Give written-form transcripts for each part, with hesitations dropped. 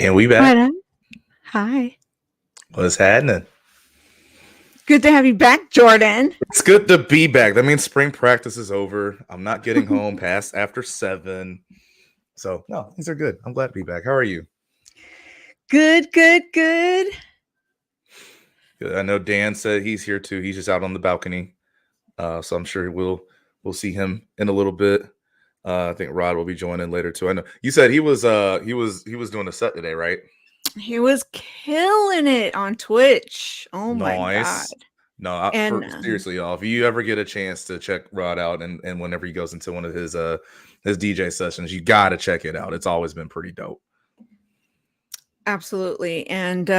And we Right back. on. Hi. What's happening? Good to have you back, Jordan. It's good to be back. That means spring practice is over. I'm not getting home past after 7. So, no, these are good. I'm glad to be back. How are you? Good, good, good. Good. I know Dan said he's here too. He's just out on the balcony. So I'm sure we'll see him in a little bit. I think Rod will be joining later too. I know you said he was doing a set today, right? He was killing it on Twitch. Oh my God. Nice. No, And seriously, y'all. If you ever get a chance to check Rod out, and whenever he goes into one of his DJ sessions, you gotta check it out. It's always been pretty dope. absolutely. And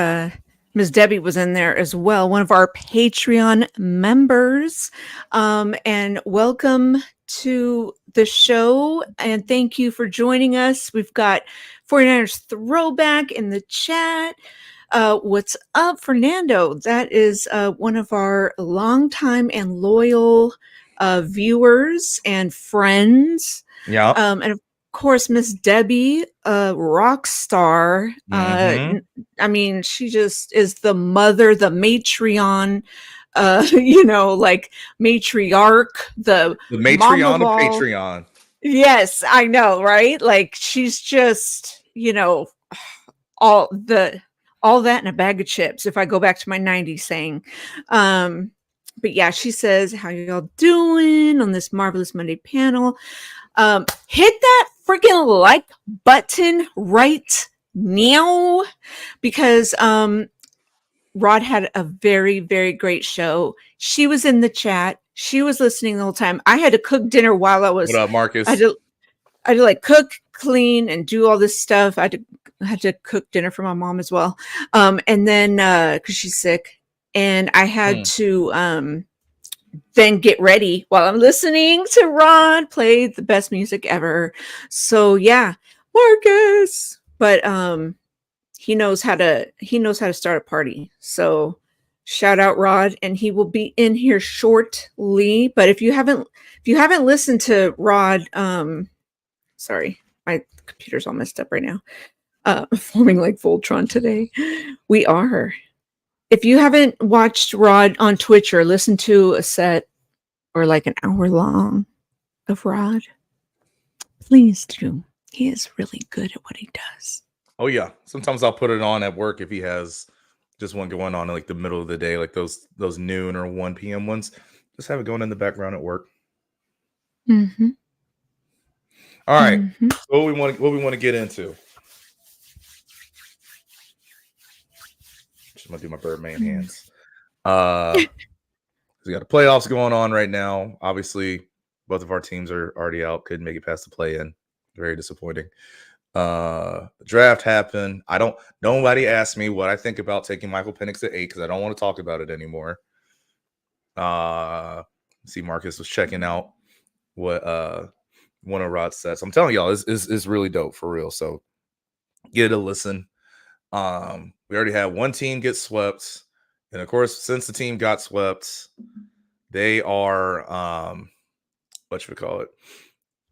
Ms. Debbie was in there as well, one of our Patreon members. And welcome to the show. And thank you for joining us. We've got 49ers Throwback in the chat. What's up, Fernando? That is one of our longtime and loyal viewers and friends. Yeah. And of course, Miss Debbie, rock star. Mm-hmm. I mean, she just is the mother, the matrion, like matriarch, the mom matrion of of all. Patreon. Yes, I know, right? Like she's just, all that in a bag of chips, if I go back to my 90s saying. But yeah, she says, how y'all doing on this Marvelous Monday panel? Hit that freaking like button right now, because Rod had a very, very great show. She was in the chat. She was listening the whole time. I had to cook dinner while I was. What up, Marcus? I had to like cook, clean, and do all this stuff. I had to cook dinner for my mom as well. And then because she's sick, and I had to then get ready while I'm listening to Rod play the best music ever. So yeah, Marcus. But he knows how to start a party. So shout out Rod, and he will be in here shortly. But if you haven't listened to Rod, sorry, my computer's all messed up right now. Forming like Voltron today. We are. If you haven't watched Rod on Twitch or listened to a set or like an hour long of Rod, please do. He is really good at what he does. Oh yeah. Sometimes I'll put it on at work if he has just one going on in like the middle of the day, like those noon or 1 p.m. ones. Just have it going in the background at work. Mm-hmm. All right. Mm-hmm. So what we want to get into. Just gonna do my Birdman hands. We got the playoffs going on right now. Obviously, both of our teams are already out. Couldn't make it past the play-in. Very disappointing. The draft happened. Nobody asked me what I think about taking Michael Penix at 8 because I don't want to talk about it anymore. See, Marcus was checking out what one of Rod's sets. I'm telling y'all, is really dope for real. So get it a listen. We already had one team get swept, and of course, since the team got swept, they are what should we call it?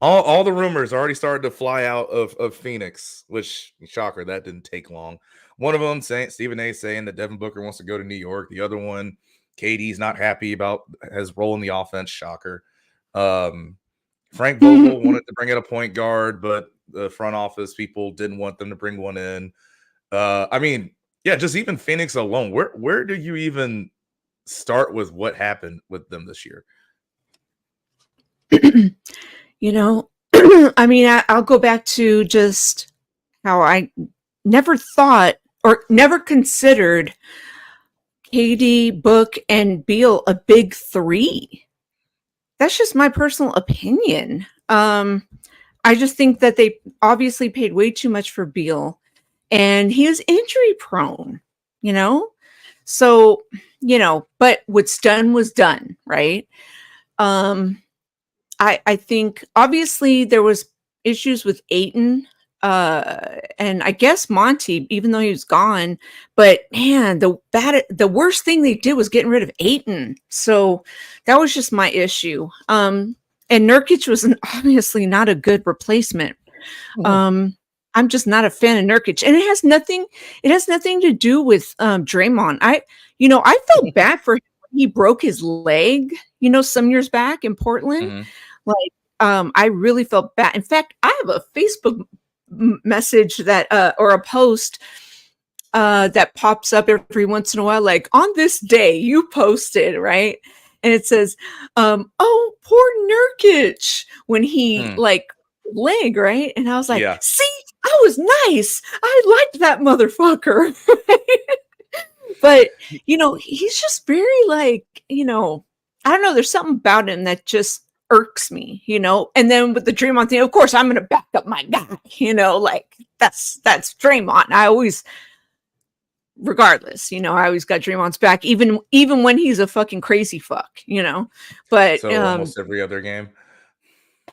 All the rumors already started to fly out of Phoenix, which, shocker, that didn't take long. One of them Stephen A saying that Devin Booker wants to go to New York. The other one, KD's not happy about his role in the offense. Shocker. Frank Vogel wanted to bring in a point guard, but the front office people didn't want them to bring one in. I mean, yeah, just even Phoenix alone. Where do you even start with what happened with them this year? I mean, I'll go back to just how I never thought or never considered KD, Book, and Beal a big three. That's just my personal opinion. I just think that they obviously paid way too much for Beal, and he was injury prone, So, but what's done was done, right? I think obviously there was issues with Ayton, and I guess Monty, even though he was gone. But man, the worst thing they did was getting rid of Ayton. So that was just my issue. And Nurkic was obviously not a good replacement. I'm just not a fan of Nurkic, and it has nothing to do with Draymond. I felt bad for him when he broke his leg, some years back in Portland. Mhm. Like, I really felt bad. In fact, I have a Facebook message that or a post that pops up every once in a while, like, on this day you posted, right? And it says, oh, poor Nurkic, when he like leg, right? And I was like, Yeah. see, I was nice. I liked that motherfucker. But he's just very like, I don't know, there's something about him that just irks me, and then with the Draymond thing, of course I'm gonna back up my guy, like that's Draymond. I always, regardless, I always got Draymond's back, even when he's a fucking crazy fuck, but So almost every other game.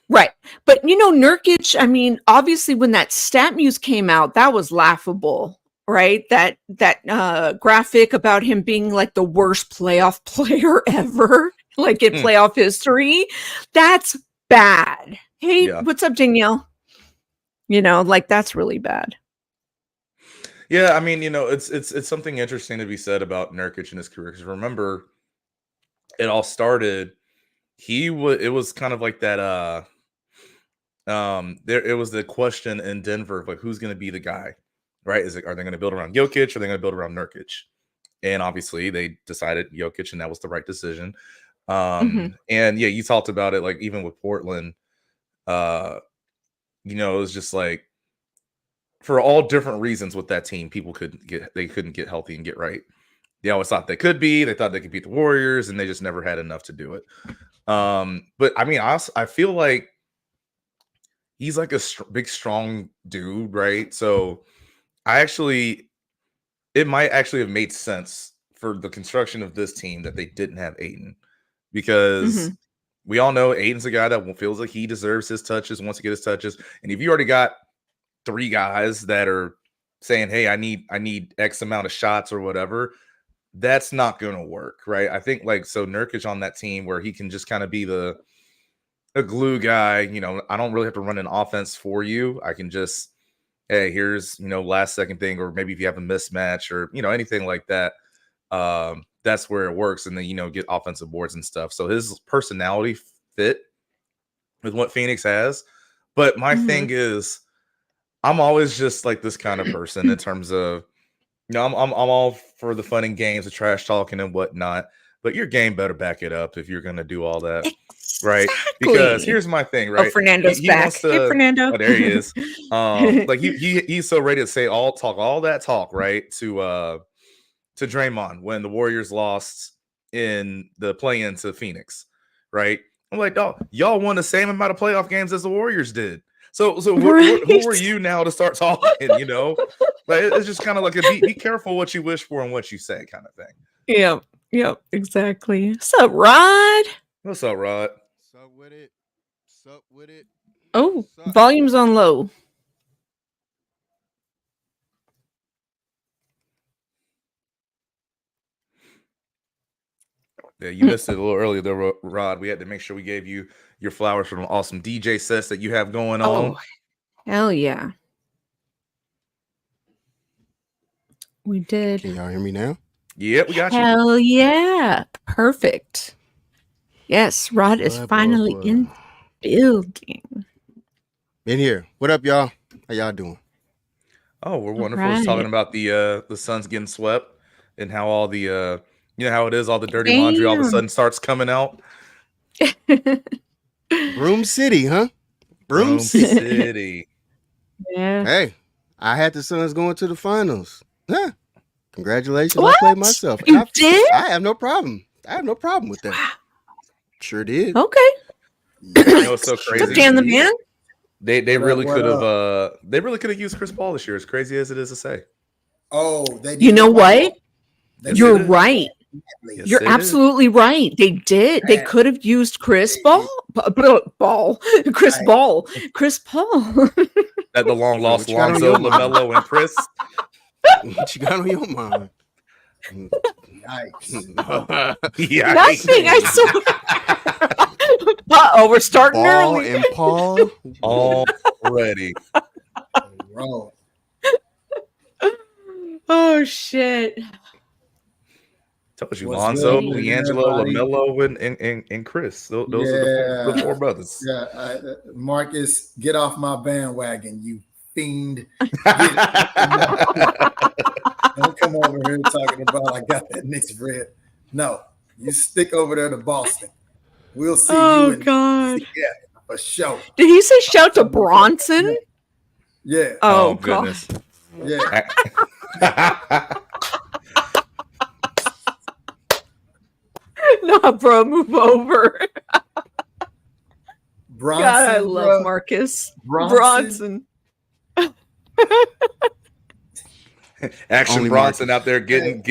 right. But Nurkic, I mean, obviously when that stat muse came out, that was laughable, right? That graphic about him being like the worst playoff player ever, like in playoff history. That's bad. Hey, what's up, Danielle? Like, that's really bad. Yeah, I mean, it's something interesting to be said about Nurkic in his career, because remember, it all started. It was kind of like that. It was the question in Denver, like, who's going to be the guy, right? Are they going to build around Jokic, or are they going to build around Nurkic? And obviously, they decided Jokic, and that was the right decision. And yeah, you talked about it, like, even with Portland, it was just like, for all different reasons with that team, people couldn't get healthy and get right. They always thought they could be. They thought they could beat the Warriors, and they just never had enough to do it. But I mean, I feel like he's like a big, strong dude, right? So it might actually have made sense for the construction of this team that they didn't have Ayton, because we all know Ayton's a guy that feels like he deserves his touches, wants to get his touches. And if you already got 3 guys that are saying, hey, I need X amount of shots or whatever, that's not going to work, right? I think, like, so Nurkic on that team where he can just kind of be a glue guy, I don't really have to run an offense for you. I can just, hey, here's, last second thing, or maybe if you have a mismatch or, anything like that, that's where it works. And then, get offensive boards and stuff. So his personality fit with what Phoenix has. But my thing is, I'm always just like this kind of person in terms of, I'm all for the fun and games, the trash talking and whatnot, but your game better back it up if you're going to do all that. Exactly. Right? Because here's my thing, right? Oh, Fernando's back. Hey, Fernando. Oh, there he is. Like he's so ready to say all that talk, right? To Draymond when the Warriors lost in the play-in to Phoenix, right? I'm like, dog, y'all won the same amount of playoff games as the Warriors did. So Right. who are you now to start talking? Like, it's just kind of like be careful what you wish for and what you say, kind of thing. Yep, exactly. What's up, Rod? What's up, Rod? Sup with it? Sup with it? Oh, volume's on low. Yeah, you missed it a little earlier there, Rod. We had to make sure we gave you your flowers from awesome DJ sets that you have going on. Oh, hell yeah. We did. Can y'all hear me now? Yep, we got you. Hell yeah. Perfect. Yes, Rod is finally in building. In here. What up, y'all? How y'all doing? Oh, we're wonderful. Right. Talking about the Suns getting swept and how all the how it is, all the dirty laundry all of a sudden starts coming out. Broom City, huh? Broom City. Yeah. Hey, I had the Suns going to the finals. Huh. Congratulations. What? I played myself. You did? I have no problem. I have no problem with that. Sure did. Okay. It's so crazy. Dan the man. They really could have used Chris Paul this year, as crazy as it is to say. Oh, they did. You know what? You're did. right. Yes, you're absolutely right. They did. They could have used Chris Paul. Chris Paul. At the long lost Lonzo, LaMelo, and Chris. What you got on your mind? Yikes. Nothing. I swear. We're starting Ball early. and Paul already. wrong. Oh shit. Told you, What's Lonzo, good, Leangelo, everybody? LaMelo, and Chris. Those are the four brothers. Yeah, Marcus, get off my bandwagon, you fiend. Don't come over here talking about I got that Knicks bread. No, you stick over there to Boston. We'll see you in God. for sure. Did he say shout to Bronson? Yeah. Oh, goodness. Yeah. No, bro, move over. Bronson, God, I love bro. Marcus Bronson. Action Only Bronson Marcus. out there getting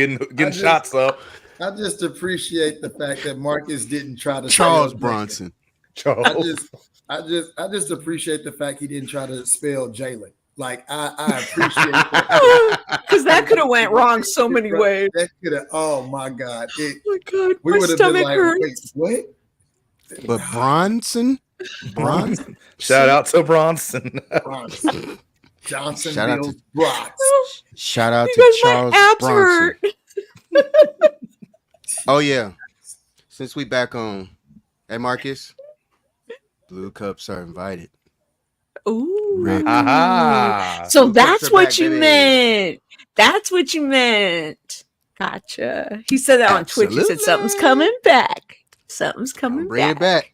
shots up. I just appreciate the fact that Marcus didn't try to Charles spell Bronson. Charles. I just appreciate the fact he didn't try to spell Jalen. Like I appreciate that because that could have went wrong so many ways. That could have. Oh my God! Oh my God, We my would have been stomach like, hurts. wait, what? But Bronson. Shout out to Bronson. Bronson. Johnsonville Shout out to- Bronx. Shout out You to guys, Charles my abs Bronson. hurt. Oh yeah. Since we back on, hey Marcus, Blue Cups are invited. Ooh. Rip. Aha. So Blue that's Cups are what back, you baby. meant. That's what you meant. Gotcha. He said that on Twitch. He said Absolutely. something's coming back. Something's coming Bring it back.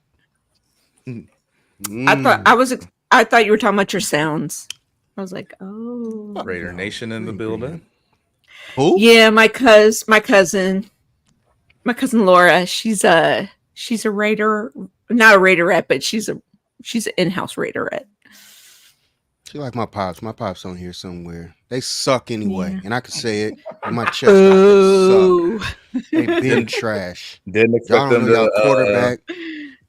I thought you were talking about your sounds. I was like, oh. Raider Nation in the building. Who? Yeah, my cousin Laura. She's a raider, not a raiderette, but she's an in-house raiderette. She like my pops. My pops on here somewhere. They suck anyway, Yeah. and I can say it in my chest. They suck. Ooh. They been trash. Didn't Y'all expect don't them know y'all to. quarterback.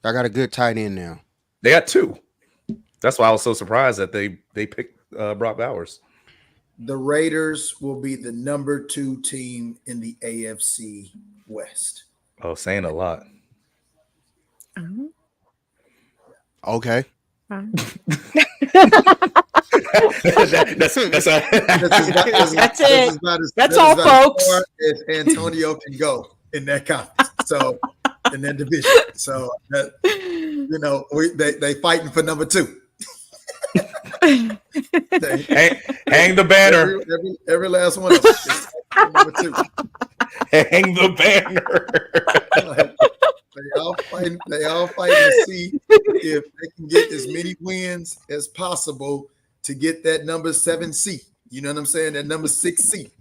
I got a good tight end now. They got two. That's why I was so surprised that they picked Brock Bowers. The Raiders will be the number 2 team in the AFC West. Oh, saying a lot. Okay. That's That's it. That's all, folks. As Antonio can go in that conference. So in that division. So that, they fighting for number 2. hang the banner. Every last one of them is number 2. Hang the banner. They all fighting to see if they can get as many wins as possible to get that number 7 seed. You know what I'm saying? That number 6 seed.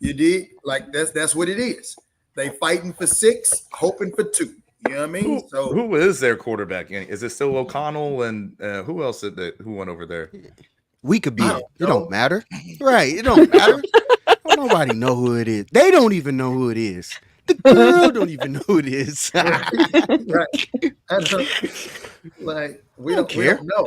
You did? Like that's what it is. They fighting for 6, hoping for 2. You know what I mean? Who is their quarterback? Is it still O'Connell and who else who went over there? We could be. I don't It know. don't matter. Right. It don't matter. Nobody know who it is. They don't even know who it is. The girl don't even know who it is. Right. We don't care. know.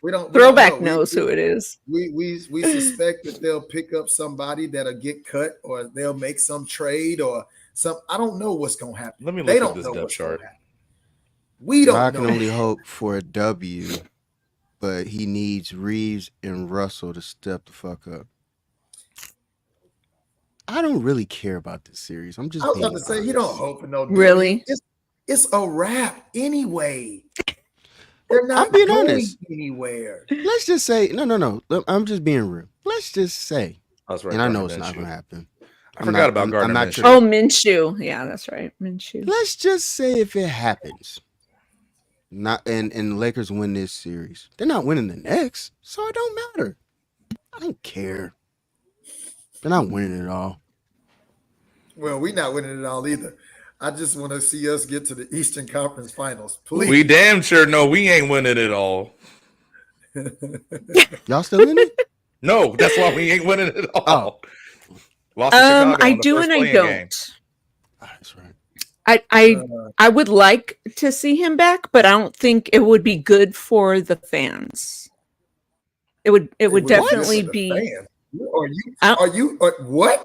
We don't Throwback know. knows who it is. We suspect that they'll pick up somebody that'll get cut, or they'll make some trade, or some. I don't know what's gonna happen. Let me They look at don't this know depth what's gonna chart. happen. We don't I know. can only hope for a W, but he needs Reeves and Russell to step the fuck up. I don't really care about this series. I'm just I was being about to say, you honest. don't hope for no. Really? It's a wrap anyway. They're not I'm being going honest. anywhere. Let's just say no. I'm just being real. Let's just say, That's right. and I know Gardner it's not Minshew. going to happen. I forgot about Gardner not Minshew. sure. Oh, Minshew. Yeah, that's right. Minshew. Let's just say if it happens, and the Lakers win this series, they're not winning the next, so it don't matter. I don't care. They're not winning it all. Well, we're not winning it all either. I just want to see us get to the Eastern Conference Finals, please. We damn sure know we ain't winning it all. Y'all still in it? No, that's why we ain't winning it all. Oh. Lost to Chicago I in the do first and I play-in don't. game. That's right. I would like to see him back, but I don't think it would be good for the fans. It would definitely be. What?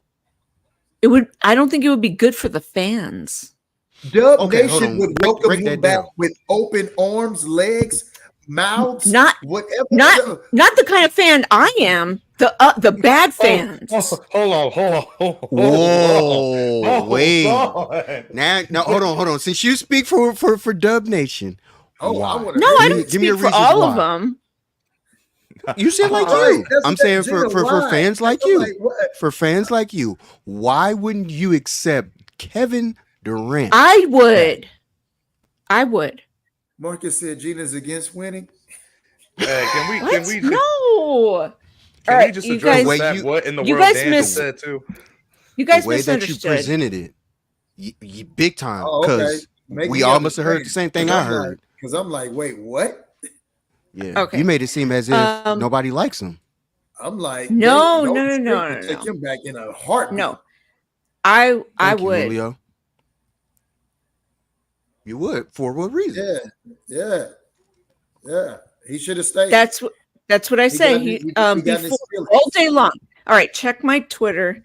It would. I don't think it would be good for the fans. Dub Okay, hold Nation on. would Break welcome that him back down. with open arms, legs, mouths, Not whatever. not the kind of fan I am. The bad fans. Hold on. Whoa, wait. on. Now, hold on. Since you speak for Dub Nation, Oh, I why? wanna No, hear I it. don't Give me speak a for reason all of why. them. You said like All right, you. that's- I'm saying Gina, for why? fans like I'm you. like, what? For fans like you, why wouldn't you accept Kevin Durant? I would. Marcus said Gina's against winning. Hey, can What? we No. All right, we just you address guys- the Way fact you- what in the you world guys Dan miss- just said too? You guys The way that you misunderstood. presented it, big time. Oh, okay. Because Make we me all must have heard the understand. same thing I heard. Because I'm like, wait, what? Yeah. Okay. You made it seem as if Um, nobody likes him. I'm like, No, Golden no, State no, would no, take no. him back in a heartbeat. No. I Thank you, would. Julio. You would. For what reason? Yeah. He should have stayed. That's what I say. He got in his Before feelings. all day long. All right, check my Twitter.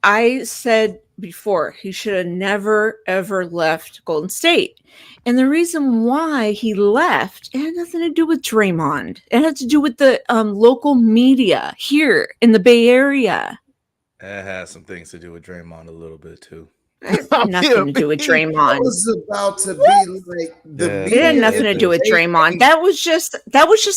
I said before he should have never ever left Golden State. And the reason why he left, it had nothing to do with Draymond. It had to do with the local media here in the Bay Area. It has some things to do with Draymond a little bit too. It had nothing to do with I Draymond. was about to be like the Yeah. It had media nothing to in do with the Draymond. That was just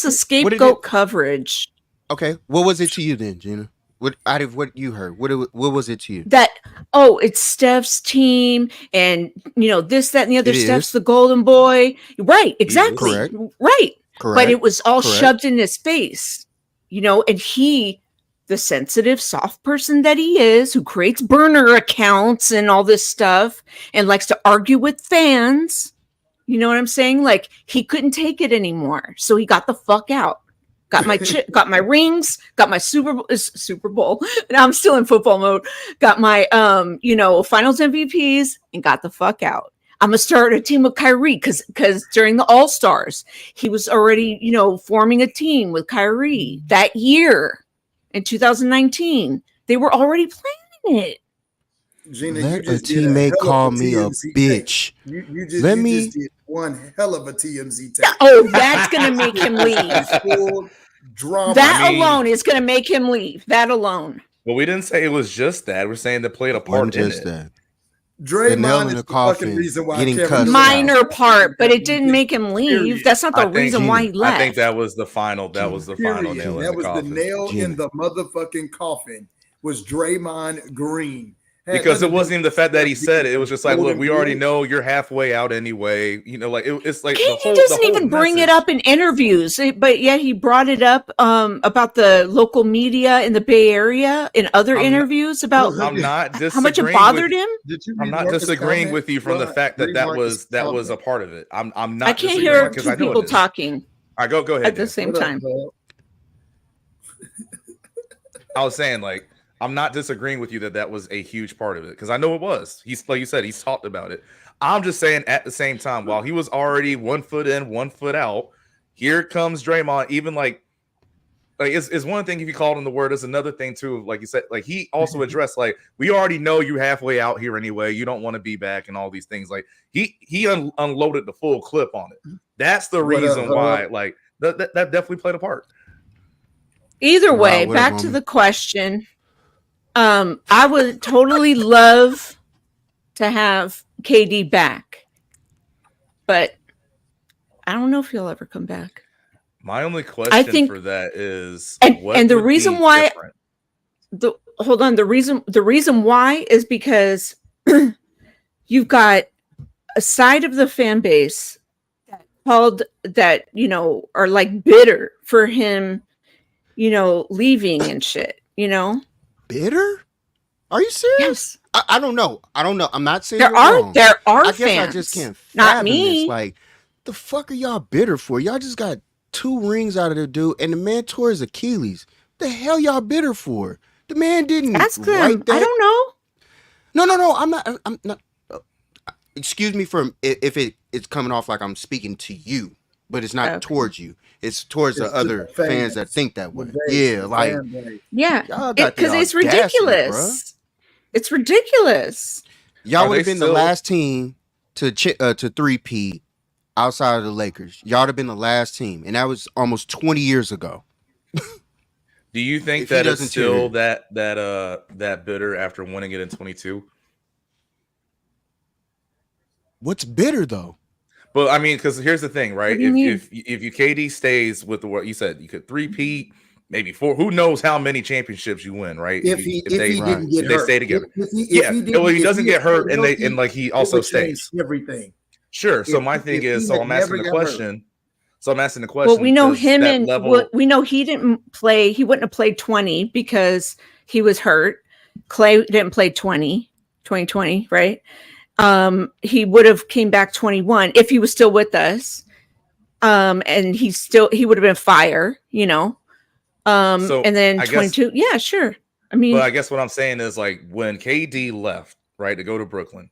a scapegoat coverage. Okay. What was it to you then, Gina? What out of what you heard? What was it to you? That it's Steph's team, and this, that, and the other. It Steph's is. the golden boy, right? Exactly, Correct. right. Correct. But it was all Correct. shoved in his face, and he, the sensitive, soft person that he is, who creates burner accounts and all this stuff, and likes to argue with fans. You know what I'm saying? Like, he couldn't take it anymore, so he got the fuck out. Got my got my rings, got my Super Bowl. Now I'm still in football mode. Got my finals MVPs and got the fuck out. I'm gonna start a team with Kyrie because during the All-Stars, he was already, forming a team with Kyrie that year in 2019. They were already planning it. Gina, you Let a just did teammate hell of call me a TMZ take. bitch. You just Let you me- just did one hell of a TMZ take. Oh, that's gonna make him leave. Full drama. That I mean- alone is gonna make him leave. That alone. Well, we didn't say it was just that. We're saying they played a part Wasn't in just it. that. The nail Draymond in is the the fucking coffin, reason why getting Kevin cussed Durant- out. Minor part, but it didn't make him leave. Period. That's not I the think- reason why he left. I think that was the final. That was the final Period. nail in That the was coffin. the nail Gina. in the motherfucking coffin. Was Draymond Green. Had Because it nothing wasn't even the fact that he said it. It was just like, look, Golden we already Boy. know you're halfway out anyway. It's like the KD whole. doesn't the whole even bring it message. up in interviews, but yet he brought it up about the local media in the Bay Area in other I'm not- interviews about I'm not disagreeing. how much it bothered him. Did you I'm read not Marcus' disagreeing comment? with you from the Right. fact that Read that Marcus' was a comment. part of it. I'm not. I can't disagreeing hear because I two know people it is. talking All right, go ahead. at the Dan. same What up, time. bud? I was saying, like, I'm not disagreeing with you that was a huge part of it because I know it was. He's like you said, he's talked about it. I'm just saying at the same time, while he was already 1 foot in, 1 foot out, here comes Draymond. Even like it's one thing if you called him the word. It's another thing too. Like you said, like he also addressed like we already know you halfway out here anyway. You don't want to be back and all these things. Like he unloaded the full clip on it. That's the What up, reason Hub? why. Like that definitely played a part. Either Wow, way, what a back to woman. the question. I would totally love to have KD back, but I don't know if he'll ever come back. My only question think- for that is, and the would reason be why- different? The reason why is because you've got a side of the fan base that are like bitter for him, leaving and shit. Bitter? Are you serious? Yes, I don't know. I'm not saying there you're are wrong. I I guess fans. I just can't Not fathom me. this. Like, the fuck are y'all bitter for? Y'all just got 2 rings out of the dude, and the man tore his Achilles. The hell y'all bitter for? The man didn't Ask them. write that. I don't know. No. I'm not. Excuse me for if it's coming off like I'm speaking to you, but it's not Okay. towards you. It's towards It's the to other the fans that fans. think that way. The base, Yeah, the like fan base. Yeah, y'all got because the it's audacity, ridiculous. It's ridiculous. Y'all Are would have they been the still- last team to 3-peat outside of the Lakers. Y'all have been the last team, and that was almost 20 years ago. Do you think If he that it's doesn't still tear- that bitter after winning it in 22? What's bitter though? But I mean, because here's the thing, right? do you mean? If you KD stays with what you said, you could 3-peat, maybe 4. Who knows how many championships you win, right? If he they didn't get if they hurt. stay together. If He doesn't get hurt, and healthy, like he it also would change stays. everything. Sure. So If- my thing if is, he so had I'm asking never the got hurt. question. So I'm asking the question. Well, we know does him that and level. we know he didn't play. He wouldn't have played 20 because he was hurt. Clay didn't play 2020, right? He would have came back 21 if he was still with us. And he would have been fire, you know. So And then I guess- 22. Yeah, sure. I mean, But I guess what I'm saying is, like, when KD left, right, to go to Brooklyn,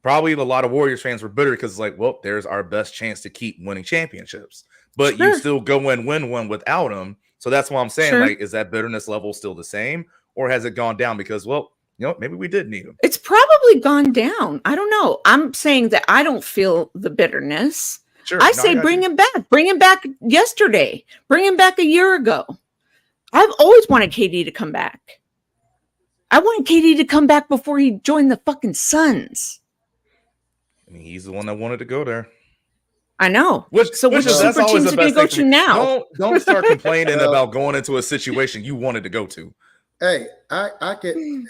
probably a lot of Warriors fans were bitter because it's like, well, there's our best chance to keep winning championships. But you Sure. still go and win one without him. So that's why I'm saying, Sure. like, is that bitterness level still the same? Or has it gone down because, well, you know, maybe we did need him. it's probably gone down. I don't know. I'm saying that I don't feel the bitterness. Sure. I no, say got bring you. him back. Bring him back yesterday. Bring him back a year ago. I've always wanted KD to come back. I wanted KD to come back before he joined the fucking Suns. I mean, he's the one that wanted to go there. I know. Which So which is- that's super always teams the are going to best go thing to me. now? Don't start complaining Well- about going into a situation you wanted to go to. Hey, I can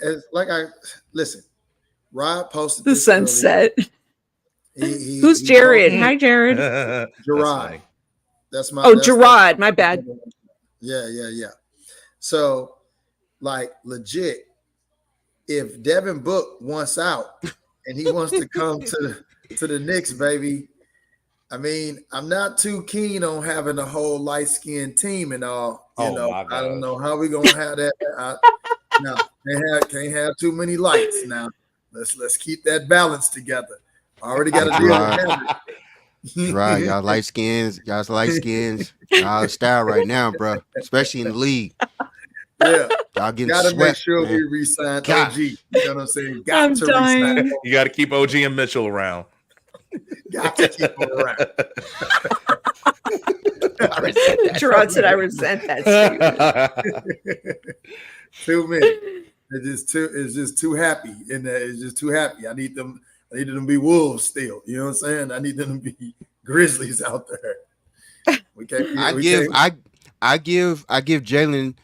listen. Rod posted The this earlier. sunset. He Who's he Jared? posted- Hi, Jared. That's Gerard. funny. That's my. Oh, that's Gerard. My bad. Yeah. So, like, legit, if Devin Book wants out and he wants to come to the Knicks, baby, I mean, I'm not too keen on having a whole light skinned team and all. You Oh, know, my I don't gosh. know how we gonna have that. No, can't have too many lights. Now, let's keep that balance together. Already got to deal Right. with that. Right, y'all light skins, y'all style right now, bro. Especially in the league, Yeah, y'all getting gotta make swept. sure man. we re-sign God. OG. You know what I'm saying? Got I'm to re-sign. dying. You got to keep OG and Mitchell around. Got to keep him around. Gerard said, I resent that statement. Too many. It's just too happy. And it's just too happy. I need them to be Wolves still. You know what I'm saying? I need them to be Grizzlies out there. We can't. I give Jalen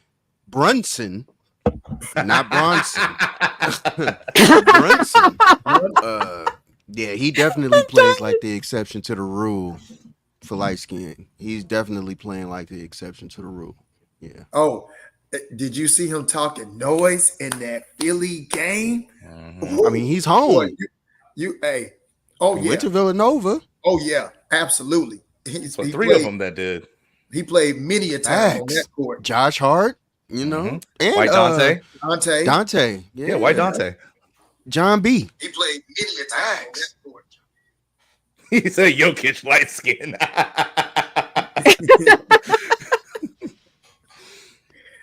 Brunson, not Bronson. Brunson. Yeah, he definitely plays like the exception to the rule for light skin. He's definitely playing like the exception to the rule. Yeah. Oh, did you see him talking noise in that Philly game? Mhm. I mean, he's Boy, home. hey. Oh He yeah. went to Villanova. Oh yeah. Absolutely. So three of them that did. He played many a time on Facts. that court. Josh Hart, you know, Mhm. and White Dante. Dante. Dante. Yeah, White Dante. John B. He played many a time on that court. He said Jokic light skin.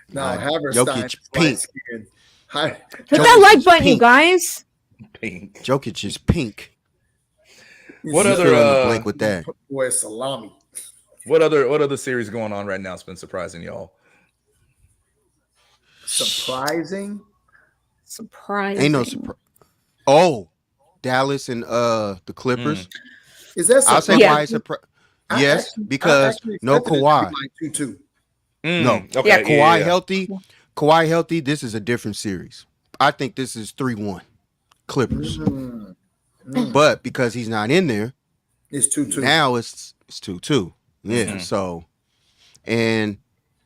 No, Nah, Haverstein Jokic is pink. light-skinned. Hi. Hit Jokic that like is button, you pink. guys. Pink. Jokic is pink. What You other, fill in the uh, blank with that? Boy, salami. What other series going on right now has been surprising y'all? Surprising. Surprise. Ain't no surprise. Oh, Dallas and the Clippers. Is that I'll say surprising? Yeah. why it's surprise. I Yes, actually- I because actually no expected it to be Kawhi. like 2-2. No. Okay, Yeah, Kawhi yeah. healthy. Kawhi healthy. This is a different series. I think this is 3-1 Clippers. Mm. But because he's not in there, It's 2-2. now it's 2-2. Yeah. Mhm. So, and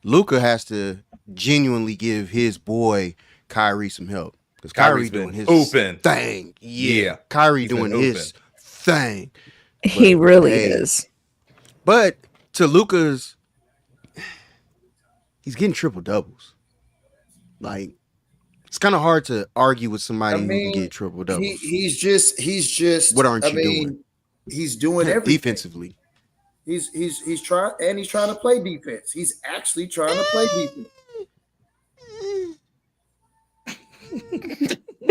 Luka has to genuinely give his boy Kyrie some help because Kyrie Kyrie's been doing his open. thing. Yeah. Kyrie He's been doing his thing. He But, really hey, is. But to Luka's, he's getting triple doubles. Like, it's kind of hard to argue with somebody I who mean, can get triple doubles he's just. What aren't I you mean, doing? He's doing everything. defensively. He's trying, and he's trying to play defense. He's actually trying to play defense.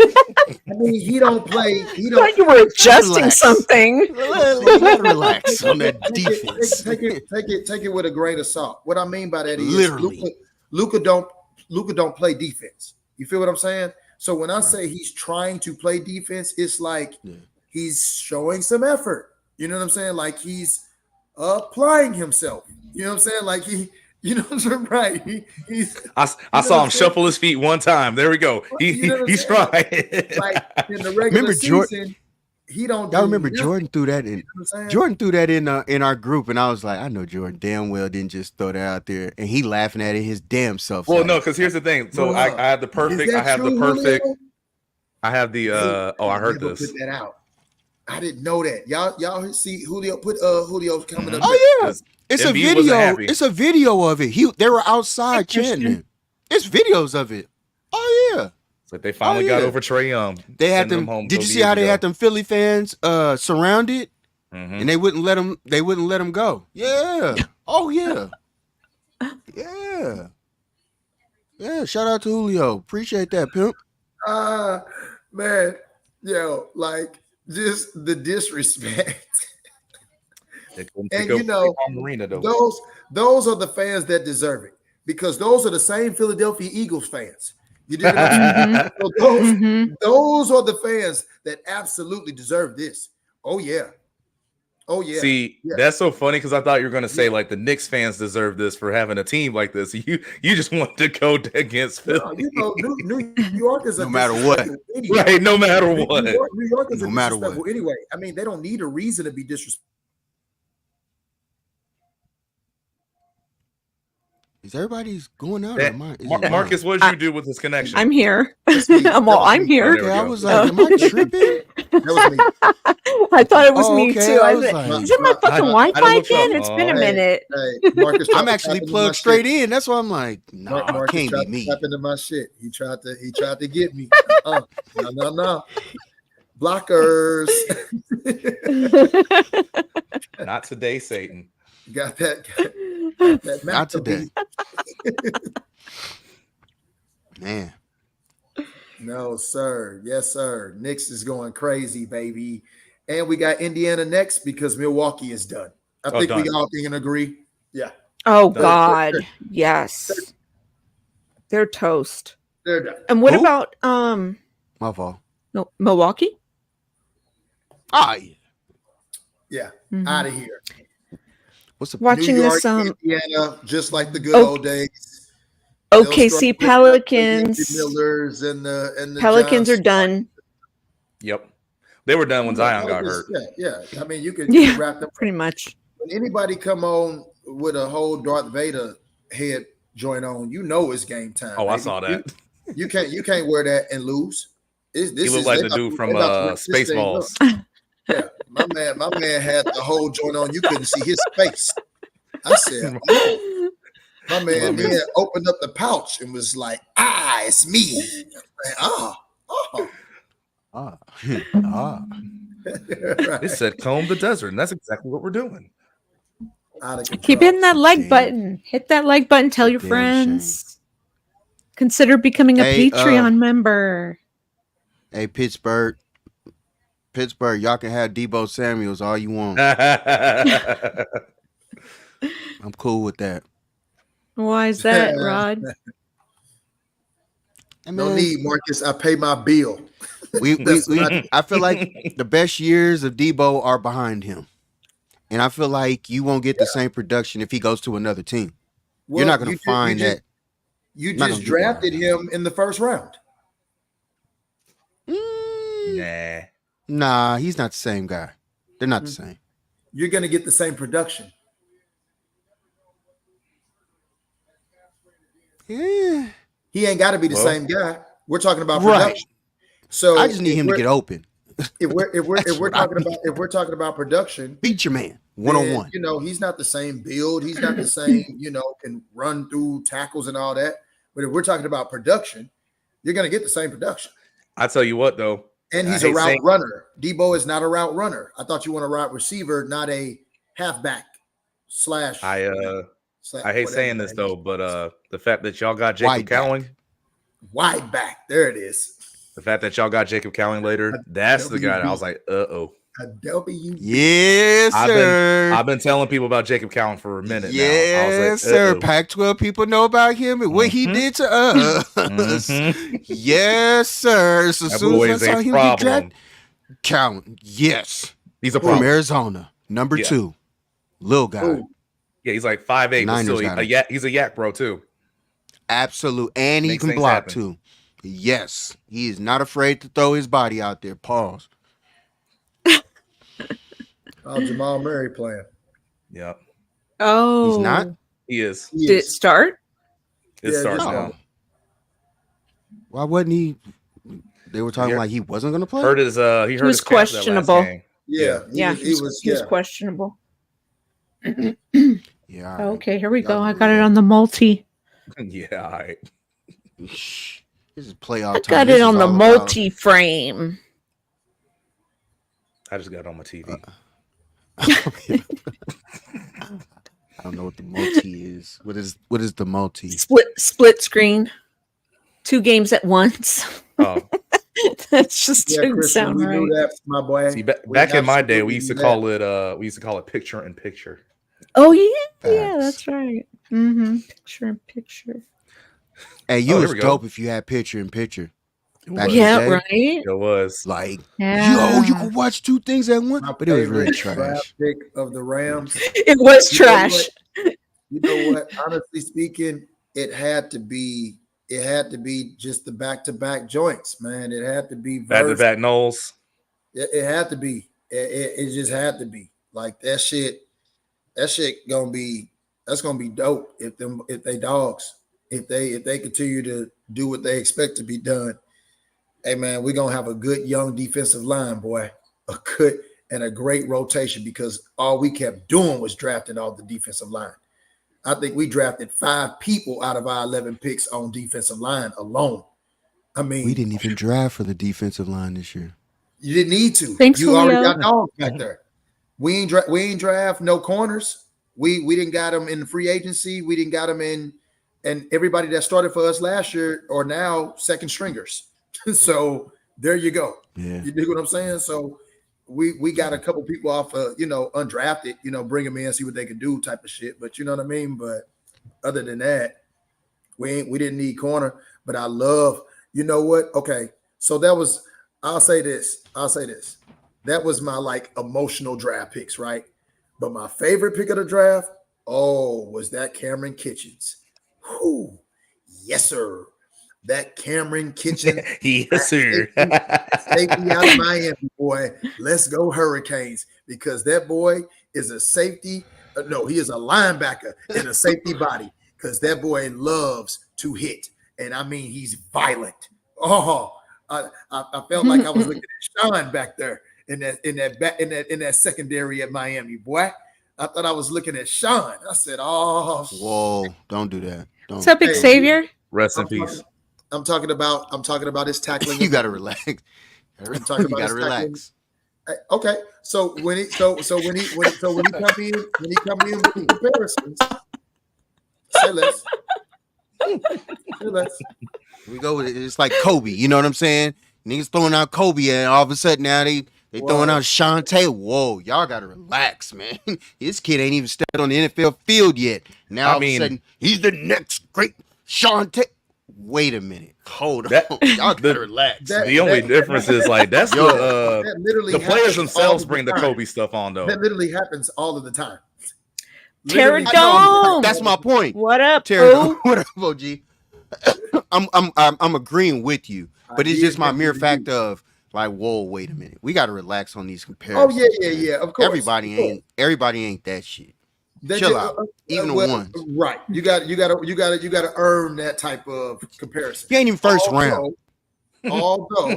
I mean, he don't play. He I don't. thought you were adjusting Relax. something. You gotta relax on that defense. Take it with a grain of salt. What I mean by that is Literally. Luka don't play defense. You feel what I'm saying? So when I say he's trying to play defense, it's like he's showing some effort. You know what I'm saying? Like he's applying himself. You know what I'm saying? Like you know what I'm saying? Right. I saw him shuffle his feet one time. There we go. You know what I'm He's saying? trying. Like in the regular Remember season, he don't. Y'all remember nothing. Jordan threw that in. You know what I'm saying? Jordan threw that in our group, and I was like, I know Jordan damn well didn't just throw that out there, and he laughing at it his damn self. Well, like, no, because here's the thing. So I have the Is perfect. that I have the true, perfect. Julio? I have the. I heard Never this. Put that out. I didn't know that. Y'all see Julio put Julio's coming up. oh yeah, it's a Embiid wasn't video. happy. It's a video of it. They were outside Christian. chanting. It's videos of it. Oh yeah. It's like they finally got yeah. over Trae Young. They had sending them. home Did you those see how years they ago. had them Philly fans surrounded, Mhm. and they wouldn't let them? They wouldn't let them go. Yeah. Oh yeah. Yeah. Yeah. Shout out to Julio. Appreciate that, pimp. Man, like just the disrespect. They couldn't And pick you up know, Draymond Marina, though. those are the fans that deserve it because those are the same Philadelphia Eagles fans. You dig what I'm saying? So Mhm. those are the fans that absolutely deserve this. Oh yeah. See, Yeah. that's so funny because I thought you were going to say like the Knicks fans deserve this for having a team like this. You just want to go against Philly, Well, you know, New York is a No matter what. disrespectful idiot. right? No matter what. New York is No a matter disrespectful anyway. I mean, they don't need a reason to be disrespectful. Is everybody's going out? That- Or am I, is it mine? Marcus, what did you do with this connection? I'm here. me. I'm here. There we Okay, I go. was like, am I tripping? That was me. I thought it was Oh, me okay, too. I I was was like- like, is it my fucking I Wi-Fi looked up. again? It's been a Oh. minute. Hey, Marcus tried I'm to actually tap into plugged my straight shit. in. That's why I'm like, no, it Marcus can't be tried to me. tap into my shit. He tried to get me. No. Blockers. Not today, Satan. Got that Not Mac today. beat. Man. No, sir. Yes, sir. Knicks is going crazy, baby. And we got Indiana next because Milwaukee is done. I think we done. all can agree. Yeah, Oh Done. God, yes, they're toast. they're done. And what Who? about My fault. Milwaukee? Ah, yeah. Yeah, Mhm. out of here. What's the Watching New this York, Indiana, just like the good Oh, old days. OKC Pelicans. The Millers and the Pelicans are Johns. done. Yep. They were done when Zion got hurt. Yeah. I mean, you could Yeah. wrap them. Pretty much. When anybody come on with a whole Darth Vader head joint on, you know it's game time. Oh, I baby. saw that. You can't wear that and lose. This He looked like they the about dude to- from they about to wrap this thing Spaceballs. up. Yeah, my man had the whole joint on. You couldn't see his face. I said, oh. My man Love then it. opened up the pouch and was like, it's me. Like, oh. Ah. Ah. It said comb the desert, and that's exactly what we're doing. Out of control. Keep hitting that like Damn. button. Hit that like button. Tell your Damn friends. Consider becoming a Hey, Patreon member. Hey, Pittsburgh, y'all can have Debo Samuels all you want. That's I'm cool with that. Why is that, Rod? I No mean, need, Marcus. I pay my bill. That's what I feel like the best years of Debo are behind him. And I feel like you won't get the same production if he goes to another team. You're not going to find that. You Not just gonna get that drafted right him in the first round. Mm, nah. nah, he's not the same guy. They're not the same. You're going to get the same production. Yeah. He ain't got to be the Well, same guy. We're talking about Right. production. So I just need him to get open. If we're what I talking about production, Beat your man one on then, one. you know, he's not the same build. He's not the same, can run through tackles and all that. But if we're talking about production, you're going to get the same production. I tell you what, though. And I he's a hate route saying- runner. Debo is not a route runner. I thought you want a route receiver, not a halfback slash. I slash hate whatever saying this that is. though, but the fact that y'all got Jacob Wide back. Cowling, Wide back. There it is. The fact that y'all got Jacob Cowling later, that's the guy that I was like, uh-oh. A W. Yes, sir. I've been telling people about Jacob Cowling for a minute now. I Yes, was like, sir. uh-oh. Pac-12 people know about him and what he did to us. Yes, sir. So as That soon boy as is I saw a him get problem. drafted, Cowling, yes. He's a From problem. Arizona, number Yeah. 2. Little guy. Ooh. Yeah, he's like 5'8", but Niners still, got him. he's a yak bro too. Absolute. And he Makes can things block happen. too. Yes. He is not afraid to throw his body out there. Pause. Oh, Jamal Murray playing. Yep, Oh, He's not? he is. He Did it is. start? It Yeah, starts just- now. Why wasn't he? They were talking Yeah. like he wasn't going to play? He hurt his was calf that last questionable. game. Yeah, Yeah, he was. he was Yeah. questionable. Yeah. all right. Okay, here we Y'all go. can I do got it that. on the multi. Yeah, all right. Shh. This is playoff I time. got This it is on the all about- multi frame. I just got it on my TV. I don't know what the multi is. What is the multi? Split screen. 2 games at once. Oh, That's just Yeah, didn't Christian, sound we right. do that, my boy. see, We back in my day, absolutely we used to do call that. it picture in picture. Oh yeah, Facts. that's right. Mm-hmm. Picture in picture. Hey, you Oh, here was we go. dope if you had picture in picture. It Back was. in the Yeah, day, right. It was. Like, Yeah. yo, you could watch 2 things at once, My but it was really favorite trash. draft pick of the Rams. It was You know trash. what? You know what? Honestly speaking, it had to be just the back-to-back joints, man. It had to be Back to verse. back Knowles. It had to be. It just had to be. Like that shit gonna be dope if they dogs. If they continue to do what they expect to be done. Hey man, we're gonna have a good young defensive line, boy. A good and a great rotation because all we kept doing was drafting all the defensive line. I think we drafted 5 people out of our 11 picks on defensive line alone. I mean, We didn't even draft for the defensive line this year. you didn't need to. Thanks, You already Julio. got dogs back there. We ain't draft no corners. We didn't got them in the free agency. We didn't got them in, and everybody that started for us last year are now second stringers. So there you go. Yeah. You dig what I'm saying? So we got a couple people off undrafted, bring them in, see what they can do type of shit. But you know what I mean? But other than that, we didn't need corner. But I love, you know what? Okay. So that was, I'll say this. That was my like emotional draft picks, right? But my favorite pick of the draft, was that Cameron Kitchens. Whew. Yes, sir. That Cameron Kitchens. Yes, sir. Safety out of Miami, boy. Let's go Hurricanes, because that boy is a safety. No, he is a linebacker in a safety body, because that boy loves to hit, and I mean he's violent. Oh, I felt like I was looking at Sean back there in that secondary at Miami, boy. I thought I was looking at Sean. I said, "Oh, Whoa, don't do that. Don't. What's up, Hey. Xavier? Rest in peace. I'm talking about his tackling." You gotta relax. talking You about gotta his tackling. relax. Okay, so when he come in with the comparisons, say less. Say less. We go with it. It's like Kobe. You know what I'm saying? Niggas throwing out Kobe, and all of a sudden now they throwing Whoa. out Sean Taylor. Whoa, y'all gotta relax, man. This kid ain't even stepped on the NFL field yet. Now I all of mean- a sudden he's the next great Sean Taylor. Wait a minute. Hold That- on. Y'all the- gotta relax. that- The only difference is like that's Yo, That literally the players happens all themselves of bring the time. Kobe stuff on though. That literally happens all of the time. Terra Literally- Dome. That's my point. What up, Terry, boo? what up, OG? I'm agreeing with you, but it's just my mere fact of like, whoa, wait a minute, we got to relax on these Oh comparisons. man. yeah. Of course. Everybody ain't that shit. That chill you- out. Even the well, ones. Right. You got to earn that type of comparison. You ain't even first round. Although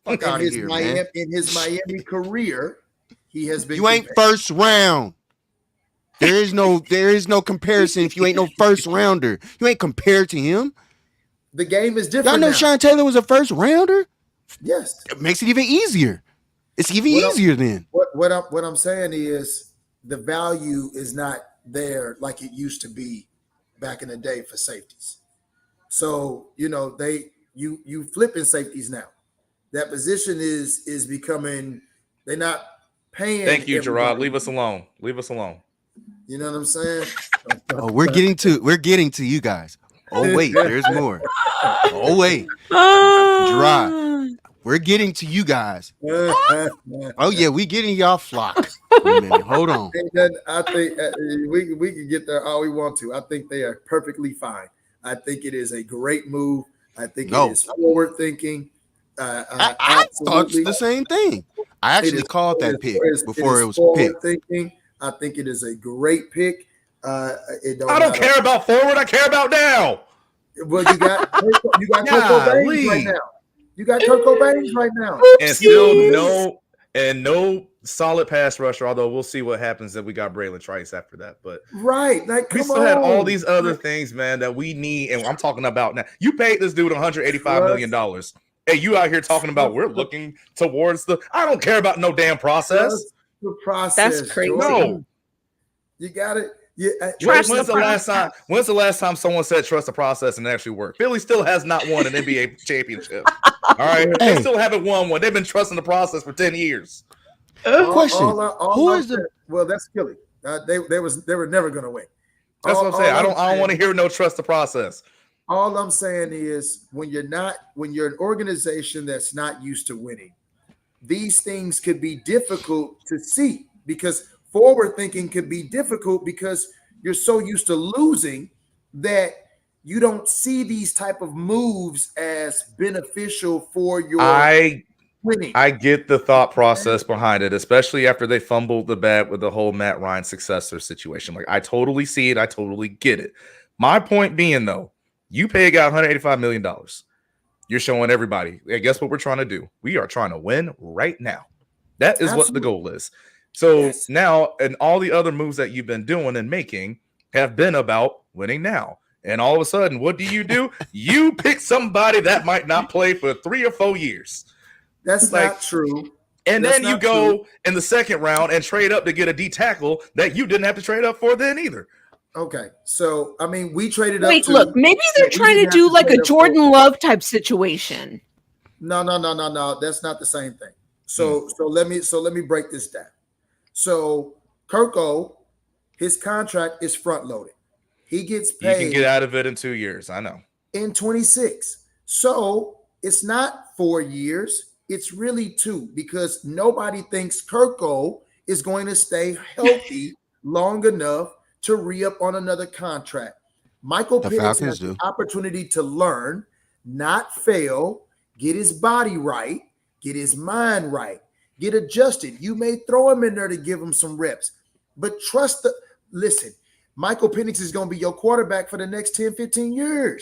Fuck in out of his here, Miami, man. in his Miami career, he has been. You ain't compared. first round. There is no comparison if you ain't no first rounder. You ain't compared to him. The game is Y'all different. know now. Sean Taylor was a first rounder. Yes. It makes it even easier. It's even What up? easier then. What I'm saying is the value is not there like it used to be back in the day for safeties. So you flipping safeties now. that position is becoming. They're not paying. Thank you, Gerard. everybody. Leave us alone. Leave us alone. You know what I'm saying? Oh, we're getting to you guys. Oh wait, there's more. Oh wait, Gerard. we're getting to you guys. Oh yeah, we getting y'all flock. Wait a minute, hold on. I think we can get there all we want to. I think they are perfectly fine. I think it is a great move. I think it is forward thinking. I thought the same thing. I actually called that pick before it was picked. Thinking. I think it is a great pick. I don't care about forward. I care about now. Well, you got Kurt Cobain right now. You got Kurt Cobain right now, and still no solid pass rusher. Although we'll see what happens if we got Braylon Trice after that. But right, like we still had all these other things, man, that we need. And I'm talking about now. You paid this dude $185 million. Hey, you out here talking about we're looking towards the. I don't care about no damn process. The process. That's crazy. No, you got it. Yeah. When's the last time someone said trust the process and it actually worked? Philly still has not won an NBA championship. All right, they still haven't won one. They've been trusting the process for 10 years. Question: Who is the? Well, that's Philly. They were never going to win. That's what I'm saying. I don't want to hear no trust the process. All I'm saying is when you're an organization that's not used to winning, these things could be difficult to see because forward thinking could be difficult because you're so used to losing that you don't see these type of moves as beneficial for your winning. I get the thought process behind it, especially after they fumbled the bat with the whole Matt Ryan successor situation. Like I totally see it. I totally get it. My point being though, you pay a guy $185 million. You're showing everybody. Hey, guess what we're trying to do? We are trying to win right now. That is what the goal is. So now, and all the other moves that you've been doing and making have been about winning now. And all of a sudden, what do? You pick somebody that might not play for 3 or 4 years. That's not true. And then you go in the second round and trade up to get a D tackle that you didn't have to trade up for then either. Okay, so I mean, we traded up. Wait, look, maybe they're trying to do like a Jordan Love type situation. No. That's not the same thing. So let me break this down. So Kirko, his contract is front loaded. He gets paid. You can get out of it in 2 years. I know. In 26. So it's not 4 years. It's really 2 because nobody thinks Kirko is going to stay healthy long enough to re-up on another contract. Michael Penix has the opportunity to learn, not fail, get his body right, get his mind right, get adjusted. You may throw him in there to give him some reps, but listen, Michael Penix is going to be your quarterback for the next 10, 15 years.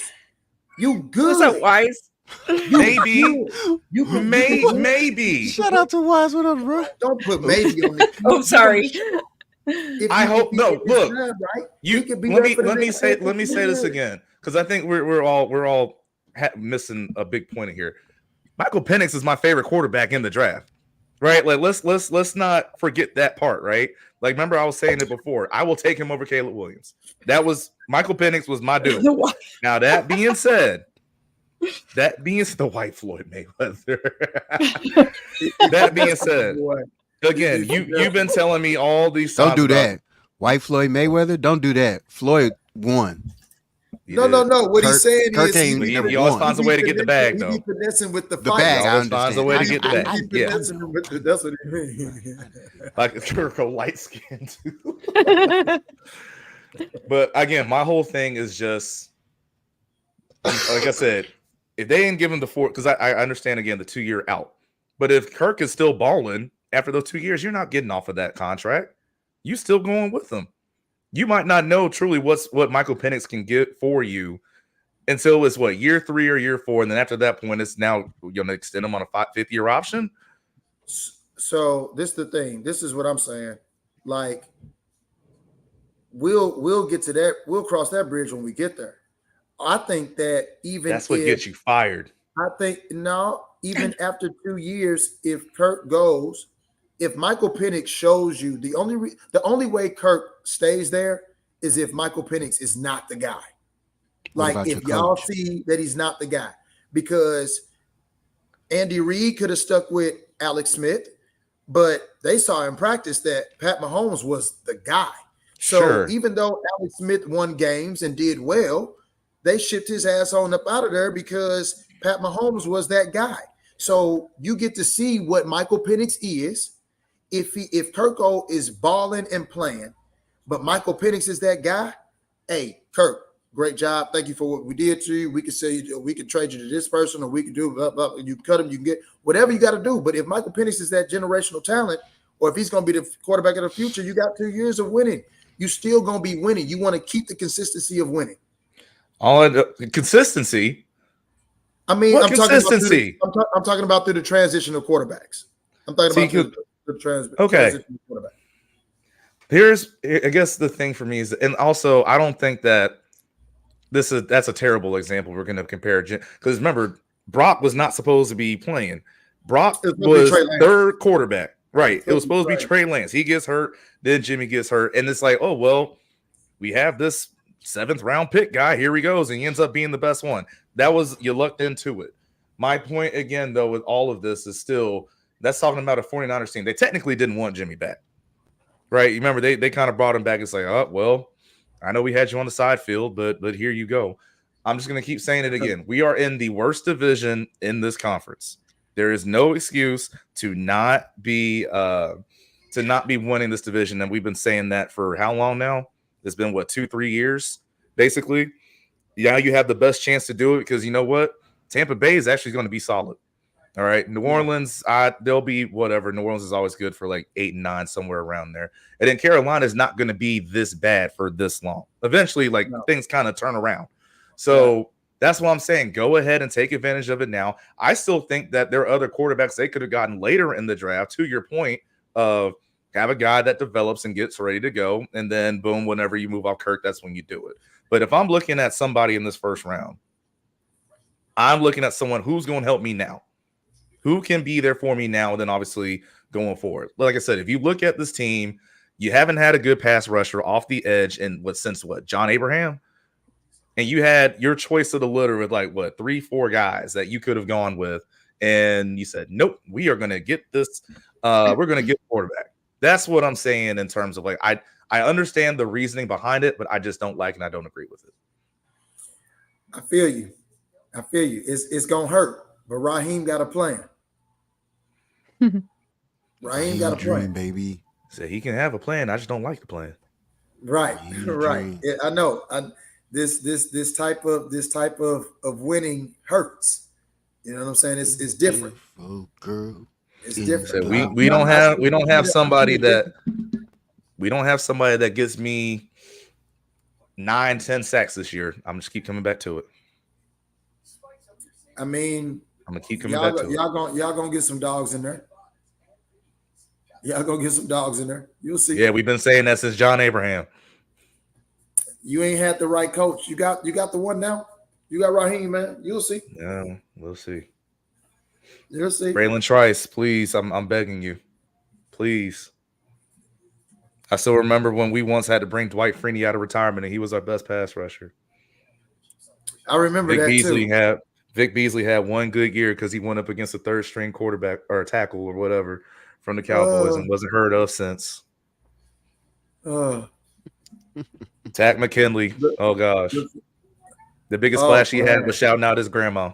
You good. Is that wise? Maybe. Maybe. Shout out to Wise. What up, bro? Don't put maybe on me. Oh, sorry. I hope no. Look, let me say this again because I think we're all missing a big point here. Michael Penix is my favorite quarterback in the draft, right? Like let's not forget that part, right? Like remember I was saying it before. I will take him over Caleb Williams. That was Michael Penix was my dude. Now that being said, the white Floyd Mayweather. That being said. Again, you've been telling me all these times. Don't do that. White Floyd Mayweather, don't do that. Floyd won. No. What he's saying is he always finds a way to get the bag, though. He's finessing with the bag. He always finds a way to get the bag. Yeah, that's what it means. Like a Turco light skin too. But again, my whole thing is just like I said, if they ain't given the 4, because I understand again the 2-year out, but if Kirk is still balling. After those 2 years, you're not getting off of that contract. You still going with them. You might not know truly what Michael Penix can get for you until it's year 3 or year 4, and then after that point, it's now you're gonna extend them on a 5th-year option. So this is the thing. This is what I'm saying. Like we'll get to that. We'll cross that bridge when we get there. I think that that's what gets you fired. I think even after 2 years, if Kirk goes. If Michael Penix shows you the only way Kirk stays there is if Michael Penix is not the guy. Like if y'all see that he's not the guy, because Andy Reid could have stuck with Alex Smith, but they saw in practice that Pat Mahomes was the guy. So Sure. even though Alex Smith won games and did well, they shipped his ass on up out of there because Pat Mahomes was that guy. So you get to see what Michael Penix is. If Kirko is balling and playing, but Michael Penix is that guy, hey, Kirk, great job. Thank you for what we did to you. We could say we could trade you to this person, or we could do blah, blah. You cut him, you can get whatever you got to do. But if Michael Penix is that generational talent, or if he's going to be the quarterback of the future, you got 2 years of winning. You still going to be winning. You want to keep the consistency of winning. Consistency. I mean, What I'm consistency? I'm talking about through the transition of quarterbacks. I'm talking about the transition of quarterbacks. Here's, I guess, the thing for me is, and also I don't think that that's a terrible example. We're going to compare because remember, Brock was not supposed to be playing. Brock was third quarterback, right? It was supposed to be Trey Lance. He gets hurt, then Jimmy gets hurt, and it's like, oh well, we have this 7th round pick guy. Here he goes, and he ends up being the best one. That was, you lucked into it. My point again, though, with all of this is still that's talking about a 49ers team. They technically didn't want Jimmy back, right? You remember they kind of brought him back. It's like, oh well, I know we had you on the side field, but here you go. I'm just going to keep saying it again. We are in the worst division in this conference. There is no excuse to not be winning this division, and we've been saying that for how long now? It's been what, 2-3 years, basically. Yeah, you have the best chance to do it because you know what? Tampa Bay is actually going to be solid. All right, New Orleans, they'll be whatever. New Orleans is always good for like 8 and 9, somewhere around there. And then Carolina is not going to be this bad for this long. Eventually, things kind of turn around. So that's what I'm saying. Go ahead and take advantage of it now. I still think that there are other quarterbacks they could have gotten later in the draft. To your point of have a guy that develops and gets ready to go, and then boom, whenever you move off Kirk, that's when you do it. But if I'm looking at somebody in this first round, I'm looking at someone who's going to help me now. Who can be there for me now, and then obviously going forward. Like I said, if you look at this team, you haven't had a good pass rusher off the edge since John Abraham? And you had your choice of the litter with 3-4 guys that you could have gone with, and you said, nope, we are going to get this. We're going to get a quarterback. That's what I'm saying in terms of I understand the reasoning behind it, but I just don't like and I don't agree with it. I feel you. It's going to hurt, but Raheem got a plan. Raheem got a plan, baby. So he can have a plan. I just don't like the plan. Right. Yeah, I know. This type of winning hurts. You know what I'm saying? It's different. Girl. It's different. So we don't have somebody that gets me 9-10 sacks this year. I'm just keep coming back to it. I mean, I'm gonna keep coming back to it. Y'all gonna get some dogs in there. Y'all gonna get some dogs in there. You'll see. Yeah, we've been saying that since John Abraham. You ain't had the right coach. You got the one now. You got Raheem, man. You'll see. Yeah, we'll see. You'll see. Braylon Trice, please. I'm begging you. Please. I still remember when we once had to bring Dwight Freeney out of retirement, and he was our best pass rusher. I remember Vic Beasley had one good year because he went up against a third-string quarterback or a tackle or whatever from the Cowboys and wasn't heard of since. Tack McKinley. Oh, gosh. The biggest splash he had was shouting out his grandma.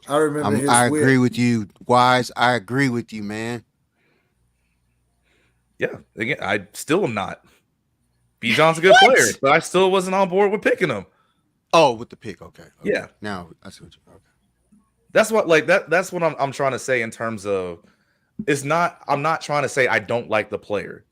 I remember I agree with you, Wise. I agree with you, man. Yeah, again, I still am not. Bijan's a good player, but I still wasn't on board with picking him. Oh, with the pick, okay. Yeah. Now I see what you. Okay. That's what that's what I'm trying to say in terms of I'm not trying to say I don't like the player.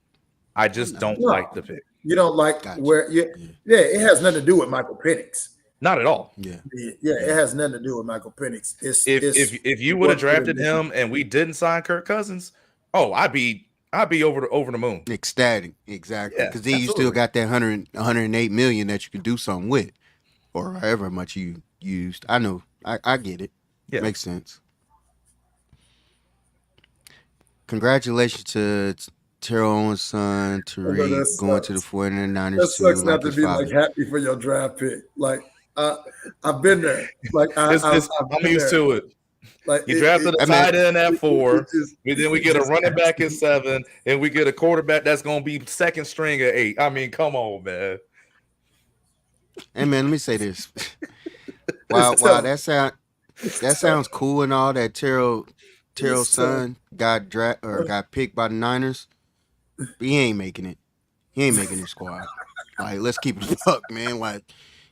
I just don't like the pick. You don't like it has nothing to do with Michael Penix. Not at all. Yeah, it has nothing to do with Michael Penix. If you would have drafted him and we didn't sign Kirk Cousins, I'd be over the moon. Ecstatic, exactly. Because then you still got that 108 million that you could do something with, or however much you used. I know, I get it. Yeah, makes sense. Congratulations to Terrell Owens' son, Tariq, going to the 49ers. That sucks not to be happy for your draft pick. I've been there. Like I've I'm been used there. to it. Like You drafted a I mean, tight end at 4, just- and then we get a running back at 7, and we get a quarterback that's going to be second string at 8. I mean, come on, man. Hey man, let me say this. Wow, that sounds cool and all that Terrell's son got picked by the Niners. But he ain't making it. He ain't making the squad. Like, let's keep it a buck, man. Like,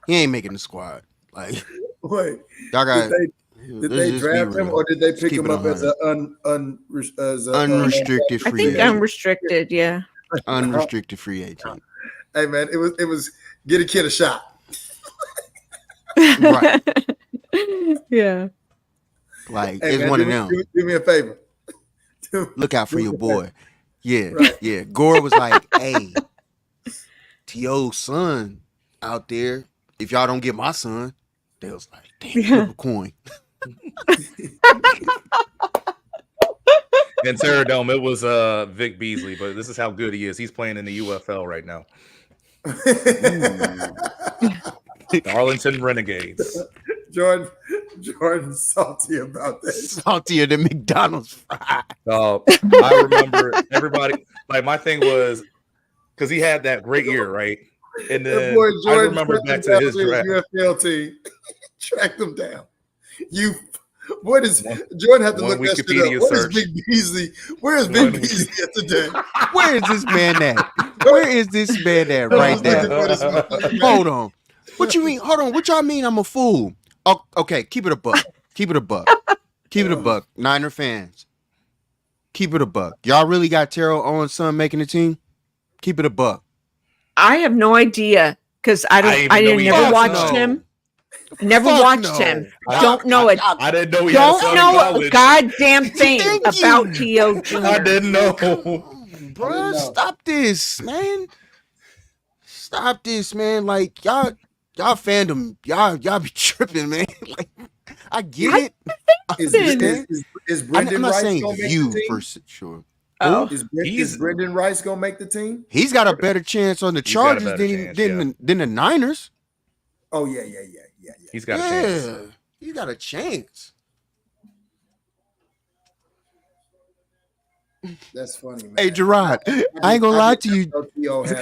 he ain't making the squad. Like, Wait, y'all got. did they draft him or did they pick him up as an unrestricted I free think agent? unrestricted, yeah. Unrestricted free agent. Hey man, it was get a kid a shot. Right. Yeah. Like, Hey, it's man, one of them. Do me a favor. Look out for your boy. Yeah, Right. yeah. Gore was like, hey, T.O.'s son out there. If y'all don't get my son, they was like, damn, Yeah. flip a coin. In Terradome, it was Vic Beasley, but this is how good he is. He's playing in the UFL right now. The Arlington Renegades. Jordan salty about that. Saltier than McDonald's fries. I remember everybody. Like my thing was because he had that great year, right? And That then boy I Jordan remember tracked back him to his down draft. UFL team. Tracked them down. What is Jordan had to one look that shit Wikipedia up? What is search. Big Beasley? Where is One Big Beasley at today? Where is this man at? Where is this man at right now? Hold on. What you mean? Hold on. What y'all mean I'm a fool? Oh, okay, keep it a buck. Keep it a buck. Keep it a buck. Niner fans. Keep it a buck. Y'all really got Terrell Owens' son making the team? Keep it a buck. I have no idea because I even know he never had watched son. him. Never Fuck watched no. him. Don't know it. I didn't know he had a Don't son in know a college. goddamn thing Thank about you. T.O. Jr. I didn't know. Bro, know. stop this, man. Stop this, man. Like y'all fandom, y'all be tripping, man. Like I get it. Is I'm Brendan not Rice saying gonna make you the team? for sure. Oh. Is Brendan Rice gonna make the team? He's got a better chance on the He's got a Chargers better than chance, than the Niners. Oh yeah. He's got a chance. He's got a chance. That's funny, man. Hey, Gerard, I ain't gonna lie to you.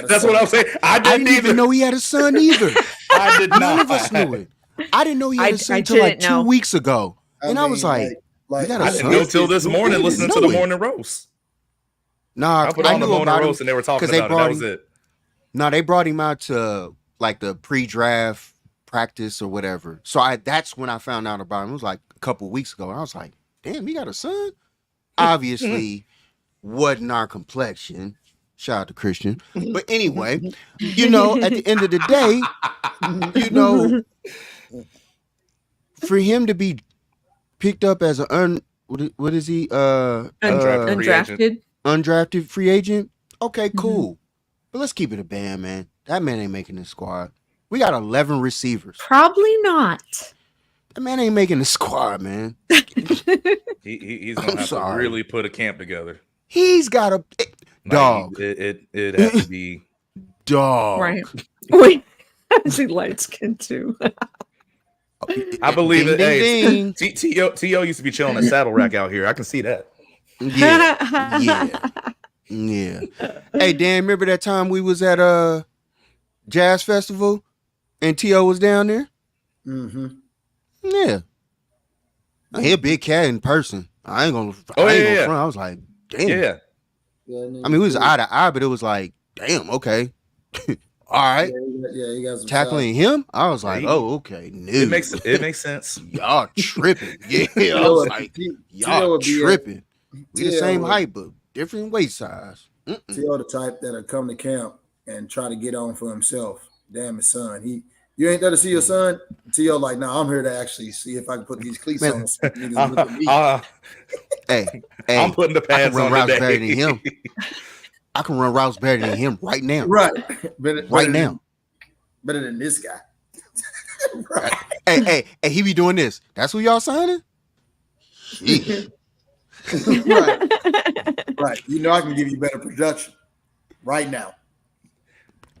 That's what I'm saying. I I didn't didn't even know he had a son either. I did None not. of us knew it. I didn't know he had a son I until like didn't know. 2 weeks ago. And I was like, you got a I son? didn't know till this morning didn't listening to know the it. morning roast. Nah, I put I on the knew morning about him roast and they were talking 'cause they about it. brought That was him- it. No, they brought him out to like the pre-draft practice or whatever. So that's when I found out about him. It was like a couple weeks ago. And I was like, damn, he got a son? Obviously, wasn't our complexion. Shout out to Christian. But anyway, you know, at the end of the day, you know, for him to be picked up as an what is he? Undrafted. Undrafted. Free agent. Okay, cool. But let's keep it a band, man. That man ain't making the squad. We got 11 receivers. Probably not. That man ain't making the squad, man. He's gonna have to really put a camp together. He's got a dog. It has to be Dog. Right. Wait. Is he light skinned too? I believe it. Ding, Hey, T.O. used to be chilling at Saddle Rack out here. I can see that. Yeah. Hey, Dan, remember that time we was at Jazz Festival and T.O. was down there? Mm-hmm. Yeah. He a big cat in person. I ain't gonna front. I was like, damn. Yeah. I mean, we was eye to eye, but it was like, damn, okay. All right. Yeah, he got some Tackling him, I was like, He- oh, okay. No. It makes sense. Y'all tripping. Yeah. I was like, y'all tripping. We the same height, but different waist size. T.O. the type that'll come to camp and try to get on for himself. Damn his son. You ain't there to see your son? T.O. like, nah, I'm here to actually see if I can put these cleats Man. on. So niggas look at me. Hey, I'm putting the I can pads run on routes today. better than him. I can run routes better than him right now. Right. Right now. Better than this guy. Right. Hey, he be doing this. That's who y'all signing? Sheesh. Right. You know I can give you better production right now.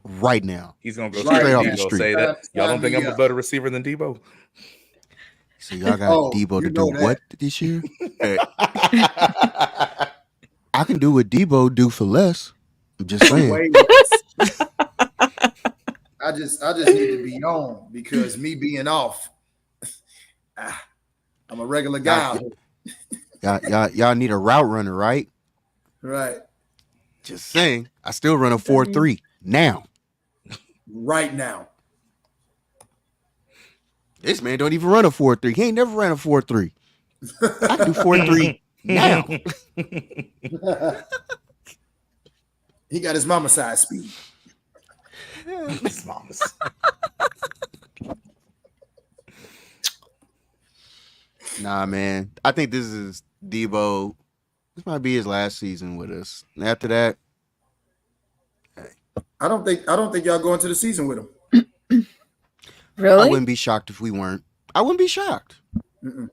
right now. He's gonna go Right straight off to the Debo. street. Say that. Y'all don't Sign think me I'm a up. better receiver than Debo? So y'all got Oh, Debo you to know do that. what this year? I can do what Debo do for less. I'm just saying. Wait. I just need to be on because me being off, I'm a regular guy. Y'all need a route runner, right? Right. Just saying. I still run a 4.3 now. Right now. This man don't even run a 4.3. He ain't never ran a 4.3. I can do 4.3 now. He got his mama size speed. His mama's. Nah, man. I think this is Debo. This might be his last season with us. And after that, I don't think y'all go into the season with him. I Really? wouldn't be shocked if we weren't. I wouldn't be shocked. Mm-mm.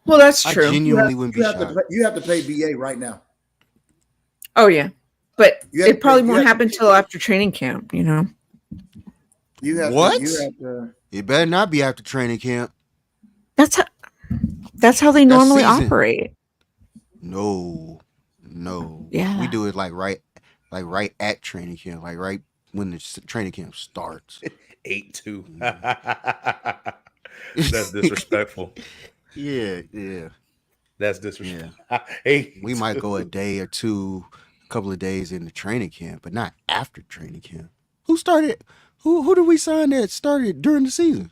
Well, that's I true. genuinely wouldn't be You have shocked. to you have to pay BA right now. Oh yeah, but You have it to probably pay- you won't have to happen pay- till after training camp. You know. You have What? To, you have to. It better not be after training camp. That's how they That's normally season. operate. No. Yeah. We do it like right at training camp, like right when the training camp starts. 8-2. That's disrespectful. Yeah. That's disrespectful. Hey, We might go a day or two, a couple of days into training camp, but not after training camp. Who started? Who did we sign that started during the season?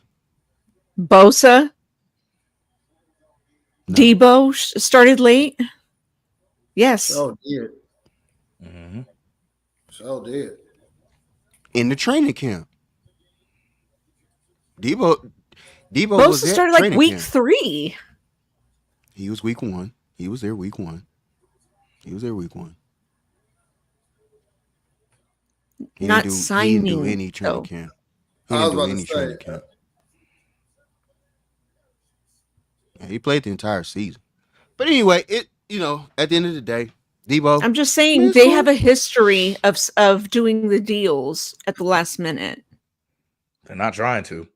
Bosa, No. Debo started late. Yes. So did. Mm-hmm. So did. In the training camp. Debo Bosa was at started like training week camp. 3. He was week 1. He was there week 1. He Not didn't do signing, any training though. camp. He I didn't was do about to any say, training camp. Yeah, he played the entire season. But anyway, at the end of the day, Debo. I'm just saying It's they cool. have a history of doing the deals at the last minute. They're not trying to.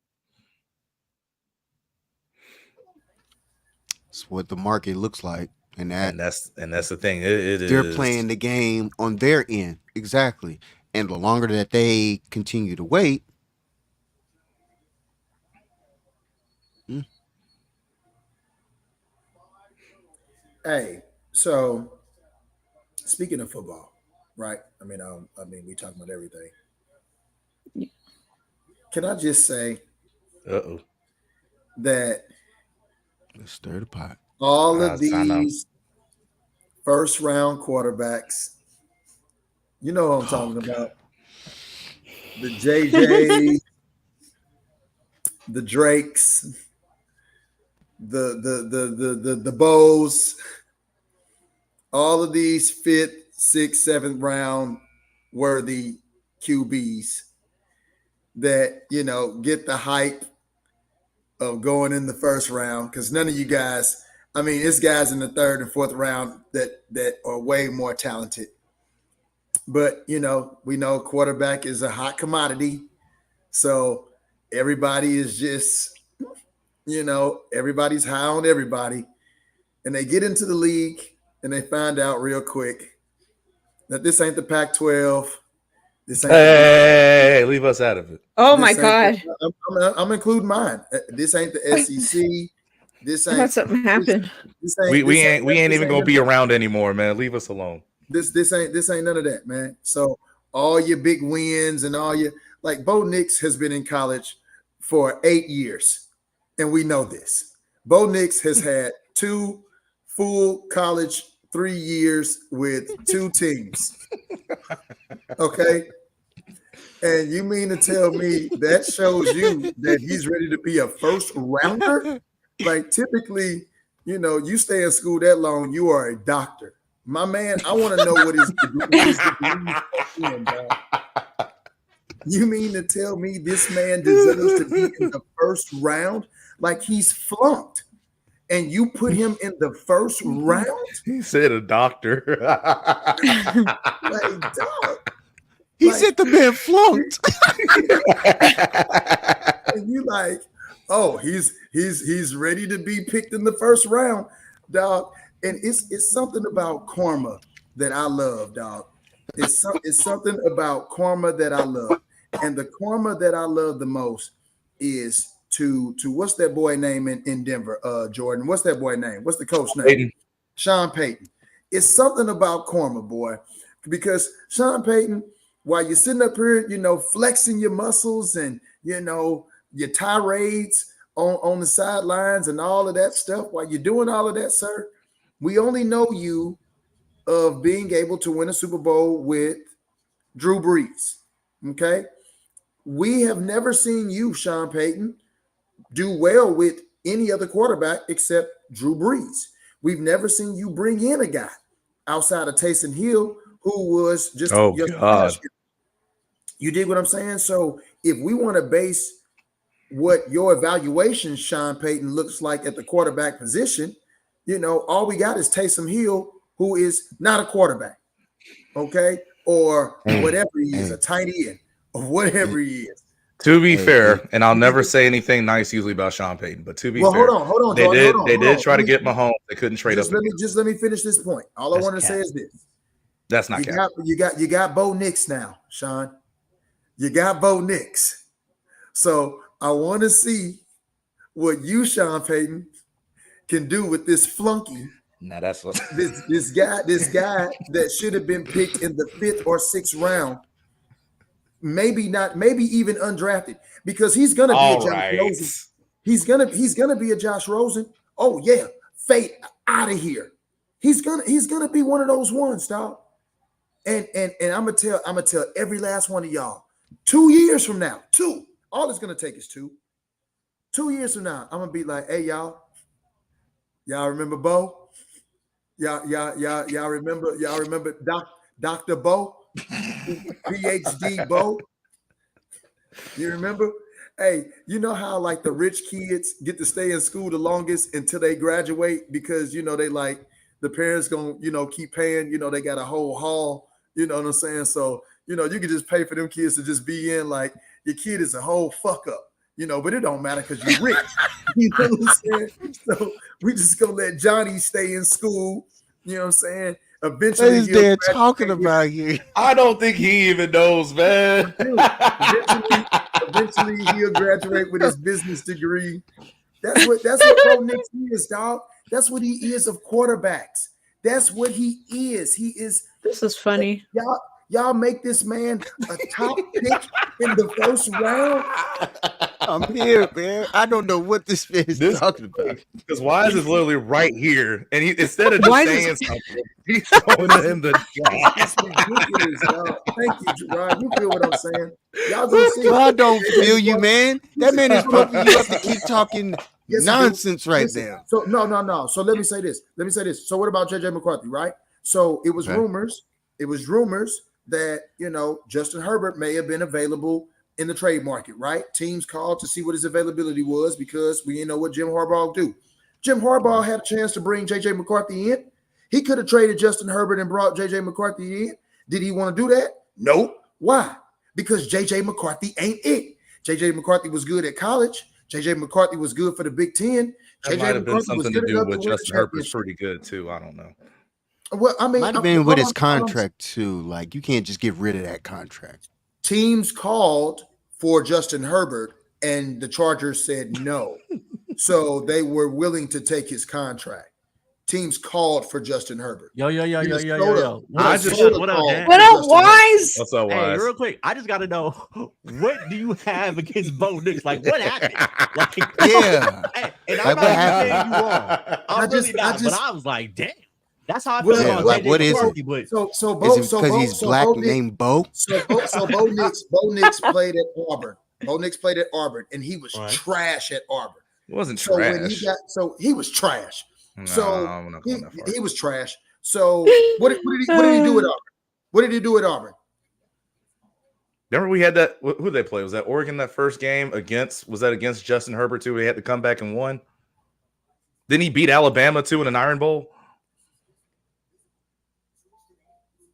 It's what the market looks like, and that's the thing. It they're is playing the game on their end. Exactly. And the longer that they continue to wait, Hey, so speaking of football, right? I mean, we talk about everything. Can I just say Uh-oh. that let's stir the pot. all of Sign up. these first round quarterbacks, you know what I'm talking about. The JJ, the Drakes, the Bows, all of these 5th, 6th, 7th round worthy QBs that get the hype of going in the first round, because none of you guys, I mean, it's guys in the 3rd and 4th round that are way more talented. But we know quarterback is a hot commodity, so everybody is just everybody's high on everybody, and they get into the league and they find out real quick that this ain't the Pac-12. This ain't Hey, leave us out of it. Oh my God. I'm including mine. This ain't the SEC. This I thought ain't something happened. We ain't even gonna be around anymore, man. Leave us alone. This ain't none of that, man. So all your big wins and all your, like, Bo Nix has been in college for 8 years, and we know this. Bo Nix has had 2 full college 3 years with 2 teams. Okay. And you mean to tell me that shows you that he's ready to be a first rounder? Like, typically, you stay in school that long, you are a doctor. My man, I want to know what his degree is in, dog. You mean to tell me this man deserves to be in the first round? Like, he's flunked, and you put him in the first round? He said a doctor. Like, dog. He Like- said the man flunked. and you like, oh, he's ready to be picked in the first round, dog. And it's something about karma that I love, dog. It's something about karma that I love. And the karma that I love the most is to what's that boy name in Denver, Jordan? What's that boy name? What's the coach name? Payton. Sean Payton. It's something about karma, boy, because Sean Payton, while you're sitting up here, flexing your muscles and your tirades on the sidelines and all of that stuff, while you're doing all of that, sir, we only know you of being able to win a Super Bowl with Drew Brees. Okay. We have never seen you, Sean Payton, do well with any other quarterback except Drew Brees. We've never seen you bring in a guy outside of Taysom Hill who was just God. You dig what I'm saying? So if we want to base what your evaluation, Sean Payton, looks like at the quarterback position, all we got is Taysom Hill, who is not a quarterback, okay? Or whatever he is, a tight end, or whatever he is. To be fair, and I'll never say anything nice usually about Sean Payton, but to be fair, hold on, they Jordan, did try to get Mahomes. They couldn't trade up. Let me finish this point. All I want to say is this. That's not cap. You got Bo Nix now, Sean. You got Bo Nix. So I want to see what you, Sean Payton, can do with this flunky. Now that's what this guy that should have been picked in the 5th or 6th round. Maybe even undrafted, because he's gonna be a Josh Rosen. He's gonna be a Josh Rosen. Oh yeah, fade out of here. He's gonna be one of those ones, dog. And I'm gonna tell every last one of y'all, 2 years from now, all it's gonna take is 2 years from now, I'm gonna be like, hey y'all remember Bo? Y'all remember Dr. Bo? PhD Bo, you remember? Hey, you know how like the rich kids get to stay in school the longest until they graduate because they like the parents gonna keep paying. They got a whole hall. You know what I'm saying? So you can just pay for them kids to just be in. Like your kid is a whole fuck up. But it don't matter because you're rich. You know what I'm saying? So we just gonna let Johnny stay in school. You know what I'm saying? Eventually, what is they talking about here? I don't think he even knows, man. Eventually, he'll graduate with his business degree. That's what Bo Nix is, dog. That's what he is of quarterbacks. That's what he is. He is. This is funny. Y'all make this man a top pick in the first round. I'm here, man. I don't know what this man is talking about. Because Wise is literally right here, and he instead of just saying something, he's showing him the job. It's ridiculous, dog. Thank you, Gerard. You feel what I'm saying? Y'all gonna see. I don't feel you, man. That man is pumping you up to keep talking nonsense right now. So no. So let me say this. So what about JJ McCarthy, right? So it was rumors. It was rumors that Justin Herbert may have been available in the trade market, right? Teams called to see what his availability was because we didn't know what Jim Harbaugh do. Jim Harbaugh had a chance to bring JJ McCarthy in. He could have traded Justin Herbert and brought JJ McCarthy in. Did he want to do that? Nope. Why? Because JJ McCarthy ain't it. JJ McCarthy was good at college. JJ McCarthy was good for the Big Ten. That might have been something to do with Justin Herbert's pretty good too. I don't know. Well, I mean, might have been with his contract too. Like you can't just get rid of that contract. Teams called for Justin Herbert, and the Chargers said no. So they were willing to take his contract. Teams called for Justin Herbert. Yo. What up, Wise? What's up, Wise? Hey, real quick, I just got to know, what do you have against Bo Nix? Like, what happened? Like, yeah. And I'm not saying you wrong. I'm really not, but I was like, damn. That's how I feel about like, what is it? But so Bo, is it because he's black named Bo? So Bo Nix played at Auburn. Bo Nix played at Auburn, and he was trash at Auburn. It wasn't so trash. When he was trash. No, so I'm not going that far. he was trash. So what did he do at Auburn? What did he do at Auburn? Remember we had that. Who did they play? Was that Oregon that first game against? Was that against Justin Herbert too? He had to come back and won. Didn't he beat Alabama too in an Iron Bowl?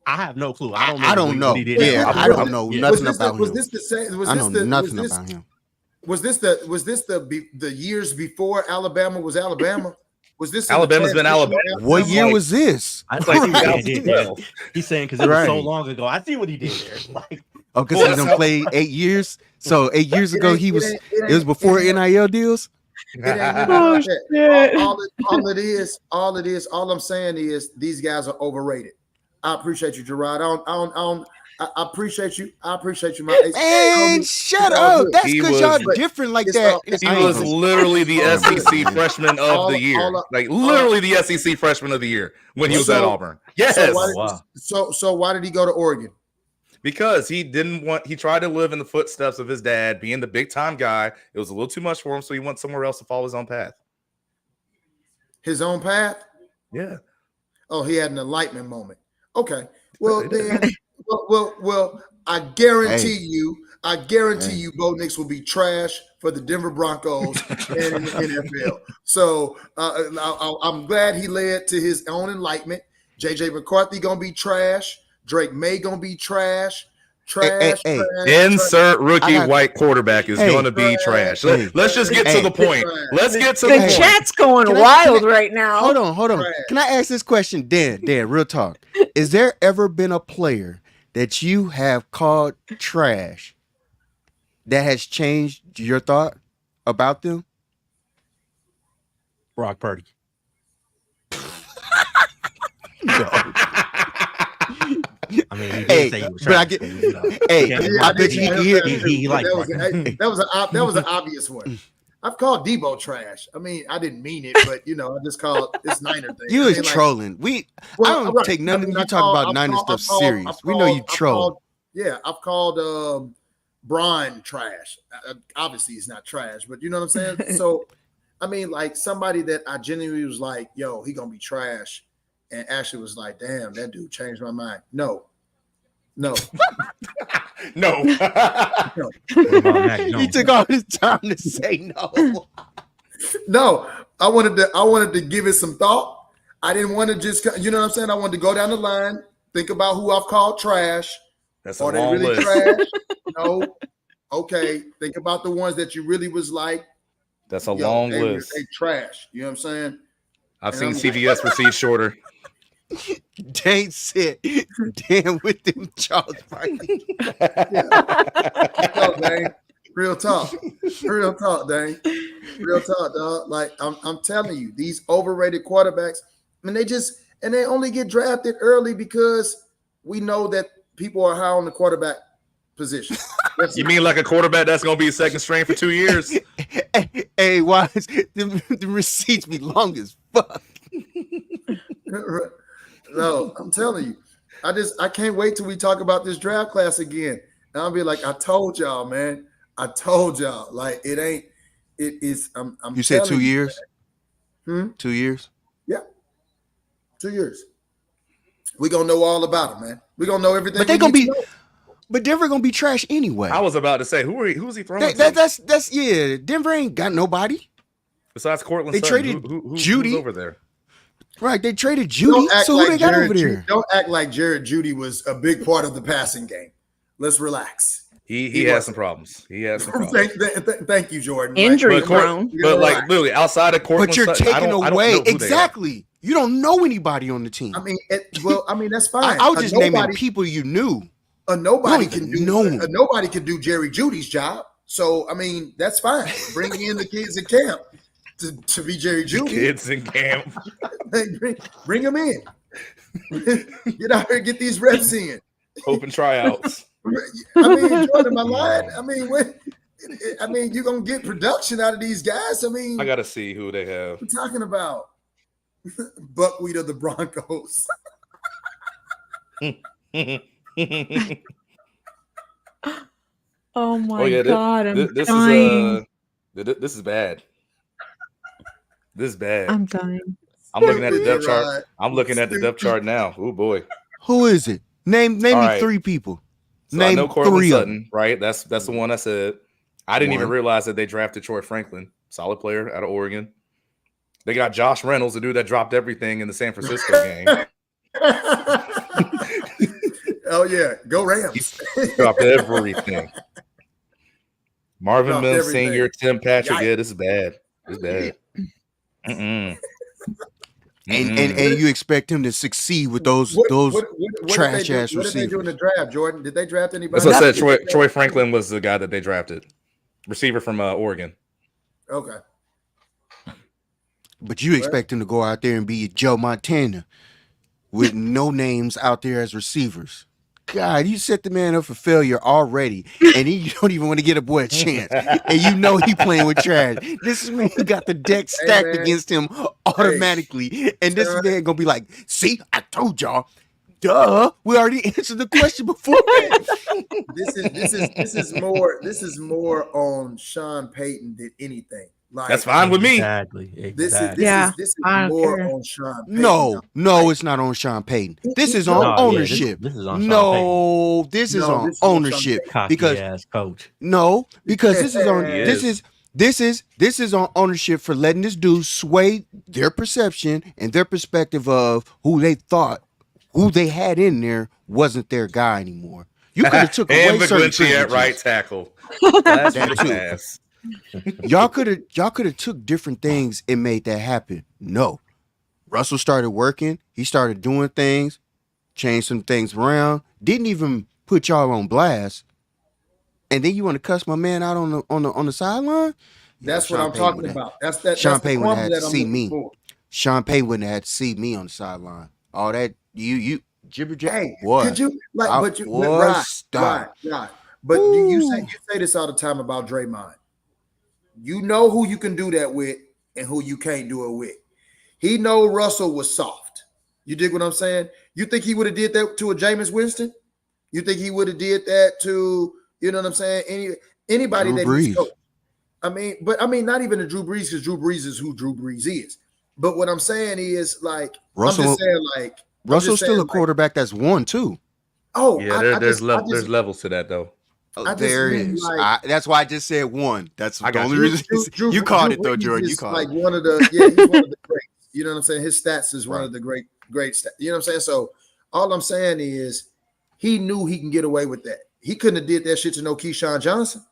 I have no clue. I don't know. what he did Yeah, there. I don't know Yeah. nothing about was him. this the same? Was I this know the nothing was this, about him. was this the years before Alabama was Alabama? Was this in the Alabama's been transition Alabama. of What year like- was this? I It's see like what he Right. did there. 2012. He's saying because it was so Right. long ago. I see what he did there. Like, Oh, because Well, he done that's- played 8 years. So 8 years It ago, ain't- he it was. ain't- It was before NIL deals. It ain't even Oh, like that. shit. All it is, all I'm saying is these guys are overrated. I appreciate you, Gerard. I appreciate you. I appreciate you, man. Man, shut it's all up. good. That's He because y'all was- different like it's that. all- it's He I ain't was gonna- literally the Oh, SEC man. freshman of All- the year. all- Like literally the SEC freshman of the year when he was at So- Auburn. Yes. So why, Wow. so why did he go to Oregon? Because he tried to live in the footsteps of his dad, being the big time guy. It was a little too much for him, so he went somewhere else to follow his own path. His own path? Yeah. Oh, he had an enlightenment moment. Okay. Well, He did. then, well, I guarantee Hey. you, Bo Nix will be trash for the Denver Broncos and in the NFL. So I'm glad he led to his own enlightenment. JJ McCarthy gonna be trash. Drake May gonna be trash. Trash. Hey, trash, Insert rookie I got- white quarterback is Hey. going to be trash. Hey. Let's just get Hey. to the point. Let's get to The the point. chat's going Can I- wild can I- right now. Hold on. Trash. Can I ask this question, Dan? Real talk. Is there ever been a player that you have called trash that has changed your thought about them? Brock Purdy. I mean, he did Hey, say he was but I trash, get- but, you know, Hey, can't- I bet you he liked that was, Brock. that was an obvious one. I've called Debo trash. I mean, I didn't mean it, but I just called this Niner thing. You I was mean, like, trolling. I don't right. take none I mean, of you I talk called- about I've Niner called- stuff I've called- serious. I've We know you called- I've troll. called- Yeah, I've called Brian trash. Obviously, he's not trash, but you know what I'm saying? So, I mean, like somebody that I genuinely was like, yo, he going to be trash. And Ashley was like, damn, that dude changed my mind. No. No. What about Mac He Jones? took all his time to say no. No, I wanted to give it some thought. I didn't want to just, you know what I'm saying? I wanted to go down the line, think about who I've called trash. That's a Are they long really list. trash? No. Okay. Think about the ones that you really was like, That's a yo, long they, list. They trash. You know what I'm saying? I've and seen I'm CVS receipts shorter. Dane said, damn with them Charles Barkley. No, Dane. Real talk, Dane. Real talk, dog. Like I'm telling you, these overrated quarterbacks, I mean, they only get drafted early because we know that people are high on the quarterback position. That's You mean like a quarterback that's going to be second string for 2 years? Hey, why is the receipts be long as fuck? No, I'm telling you. I can't wait till we talk about this draft class again. And I'll be like, I told y'all, man. I told y'all. Like, it is. I'm You said telling 2 years? Hmm? 2 years? 2 years. We're gonna know all about it, man. We're gonna know everything. But they we gonna need be, to know. but Denver gonna be trash anyway. I was about to say, who's he throwing That- to? that's yeah. Denver ain't got nobody. Besides Cortland They Sutton, traded who's Judy. over there? Right? They traded Judy. So who they got over there? Don't act like Jared Judy was a big part of the passing game. Let's relax. He He has wasn't. some problems. He has some problems. Thank you, Jordan. Injury But Cort- prone. But like literally outside of Cortland But you're Sutton, I taking don't away know who they are. exactly. You don't know anybody on the team. I mean, that's fine. I was just naming nobody, people you knew. nobody You don't can even do know him. nobody can do Jerry Judy's job. So I mean, that's fine. Bring in the kids at camp to be Jerry Judy. Kids in camp. Bring them in. Get out here, get these reps in. Open tryouts. I mean, Jordan, am I lying? I mean, you're gonna get production out of these guys. I mean, I gotta see who they have. what we talking about? Buckwheat of the Broncos. Oh my Oh yeah, god, I'm this dying. this is bad. This is bad. I'm dying. I'm looking at the depth chart. Right. I'm looking at the depth chart now. Oh boy. Who is it? Name All me right. 3 people. So I Name know Cortland 3 of them. Sutton, right? That's the one I said. I didn't even One. realize that they drafted Troy Franklin, solid player out of Oregon. They got Josh Reynolds, the dude that dropped everything in the San Francisco game. Oh yeah, go Rams. Dropped everything. Marvin Dropped Mims everything. Sr., Tim Patrick. Yikes. Yeah, this is bad. It's bad. Mm-mm. And you expect him to succeed with those trash ass What did they do in the receivers. draft, Jordan? Did they draft anybody? That's what I said. Troy Franklin was the guy that they drafted, receiver from Oregon. Okay. But you expect him to go out there and be Joe Montana with no names out there as receivers. God, you set the man up for failure already, and you don't even want to get a boy a chance. And you know he playing with trash. This man got the deck stacked man. against him automatically. And this man gonna be like, see, I told y'all. Duh. We already answered the question before. This is more on Sean Payton than anything. Like, That's fine with me. Exactly. This Yeah, is I don't more care. on Sean Payton. No, it's not on Sean Payton. This is on No, yeah, ownership. this is on Sean No, this is No, on this is on Sean ownership. Payton. Cocky Because ass coach. no, because this is on He is. this is on ownership for letting this dude sway their perception and their perspective of who they thought who they had in there wasn't their guy anymore. You could have took away and certain McGlinchey at privileges. right tackle. That's That too. ass. Y'all could have took different things and made that happen. No. Russell started working. He started doing things, changed some things around, didn't even put y'all on blast. And then you want to cuss my man out on the sideline? That's Yeah, what Sean I'm Payton talking would have- about. That's that. Sean That's the Payton would've crumble had that to I'm see looking me. for. Sean Payton wouldn't have had to see me on the sideline. All that you jibber jabber. Hey, What? could you like? I- But you boy, right, stop. right. But you say this all the time about Draymond. You know who you can do that with and who you can't do it with. He know Russell was soft. You dig what I'm saying? You think he would have did that to a Jameis Winston? You think he would have did that to, you know what I'm saying? Anybody Drew that he's Brees. coached. I mean, not even a Drew Brees, because Drew Brees is who Drew Brees is. But what I'm saying is, like, Russell- I'm just saying, like, Russell's still a quarterback that's won too. Oh, Yeah, there's levels to that though. I just There mean, is. like- that's why I just said one. That's I the got only you. reason. You called it though, Brees Jordan. You is called like it. one of the he's one of the greats. You know what I'm saying? His stats is one Right. of the great stats. You know what I'm saying? So all I'm saying is he knew he can get away with that. He couldn't have did that shit to no Keyshawn Johnson.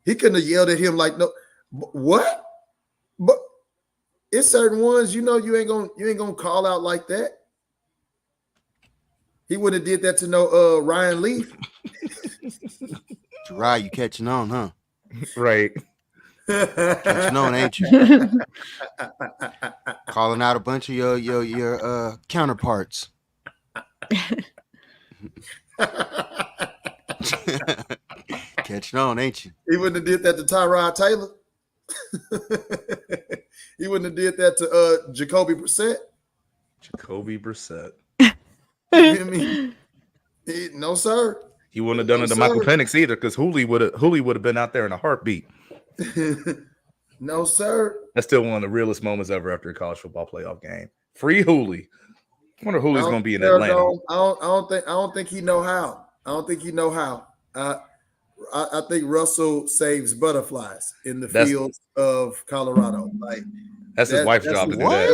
He couldn't have yelled at him like, no, what? But it's certain ones, you know, you ain't gonna call out like that. He wouldn't have did that to no Ryan Leaf. Gerard, you catching on, huh? Right. Catching on, ain't you? Calling out a bunch of your counterparts. Catching on, ain't you? He wouldn't have did that to Tyrod Taylor. He wouldn't have did that to Jacoby Brissett. Jacoby Brissett. You know what I mean? No, sir. He wouldn't have done it to Michael Penix either, because Hooley would have been out there in a heartbeat. No, sir. That's still one of the realest moments ever after a college football playoff game. Free Hooley. I wonder Hooley's going to be in Atlanta. I don't think he know how. I don't think he know how. I think Russell saves butterflies in the fields of Colorado. Like That's his wife's job to do that.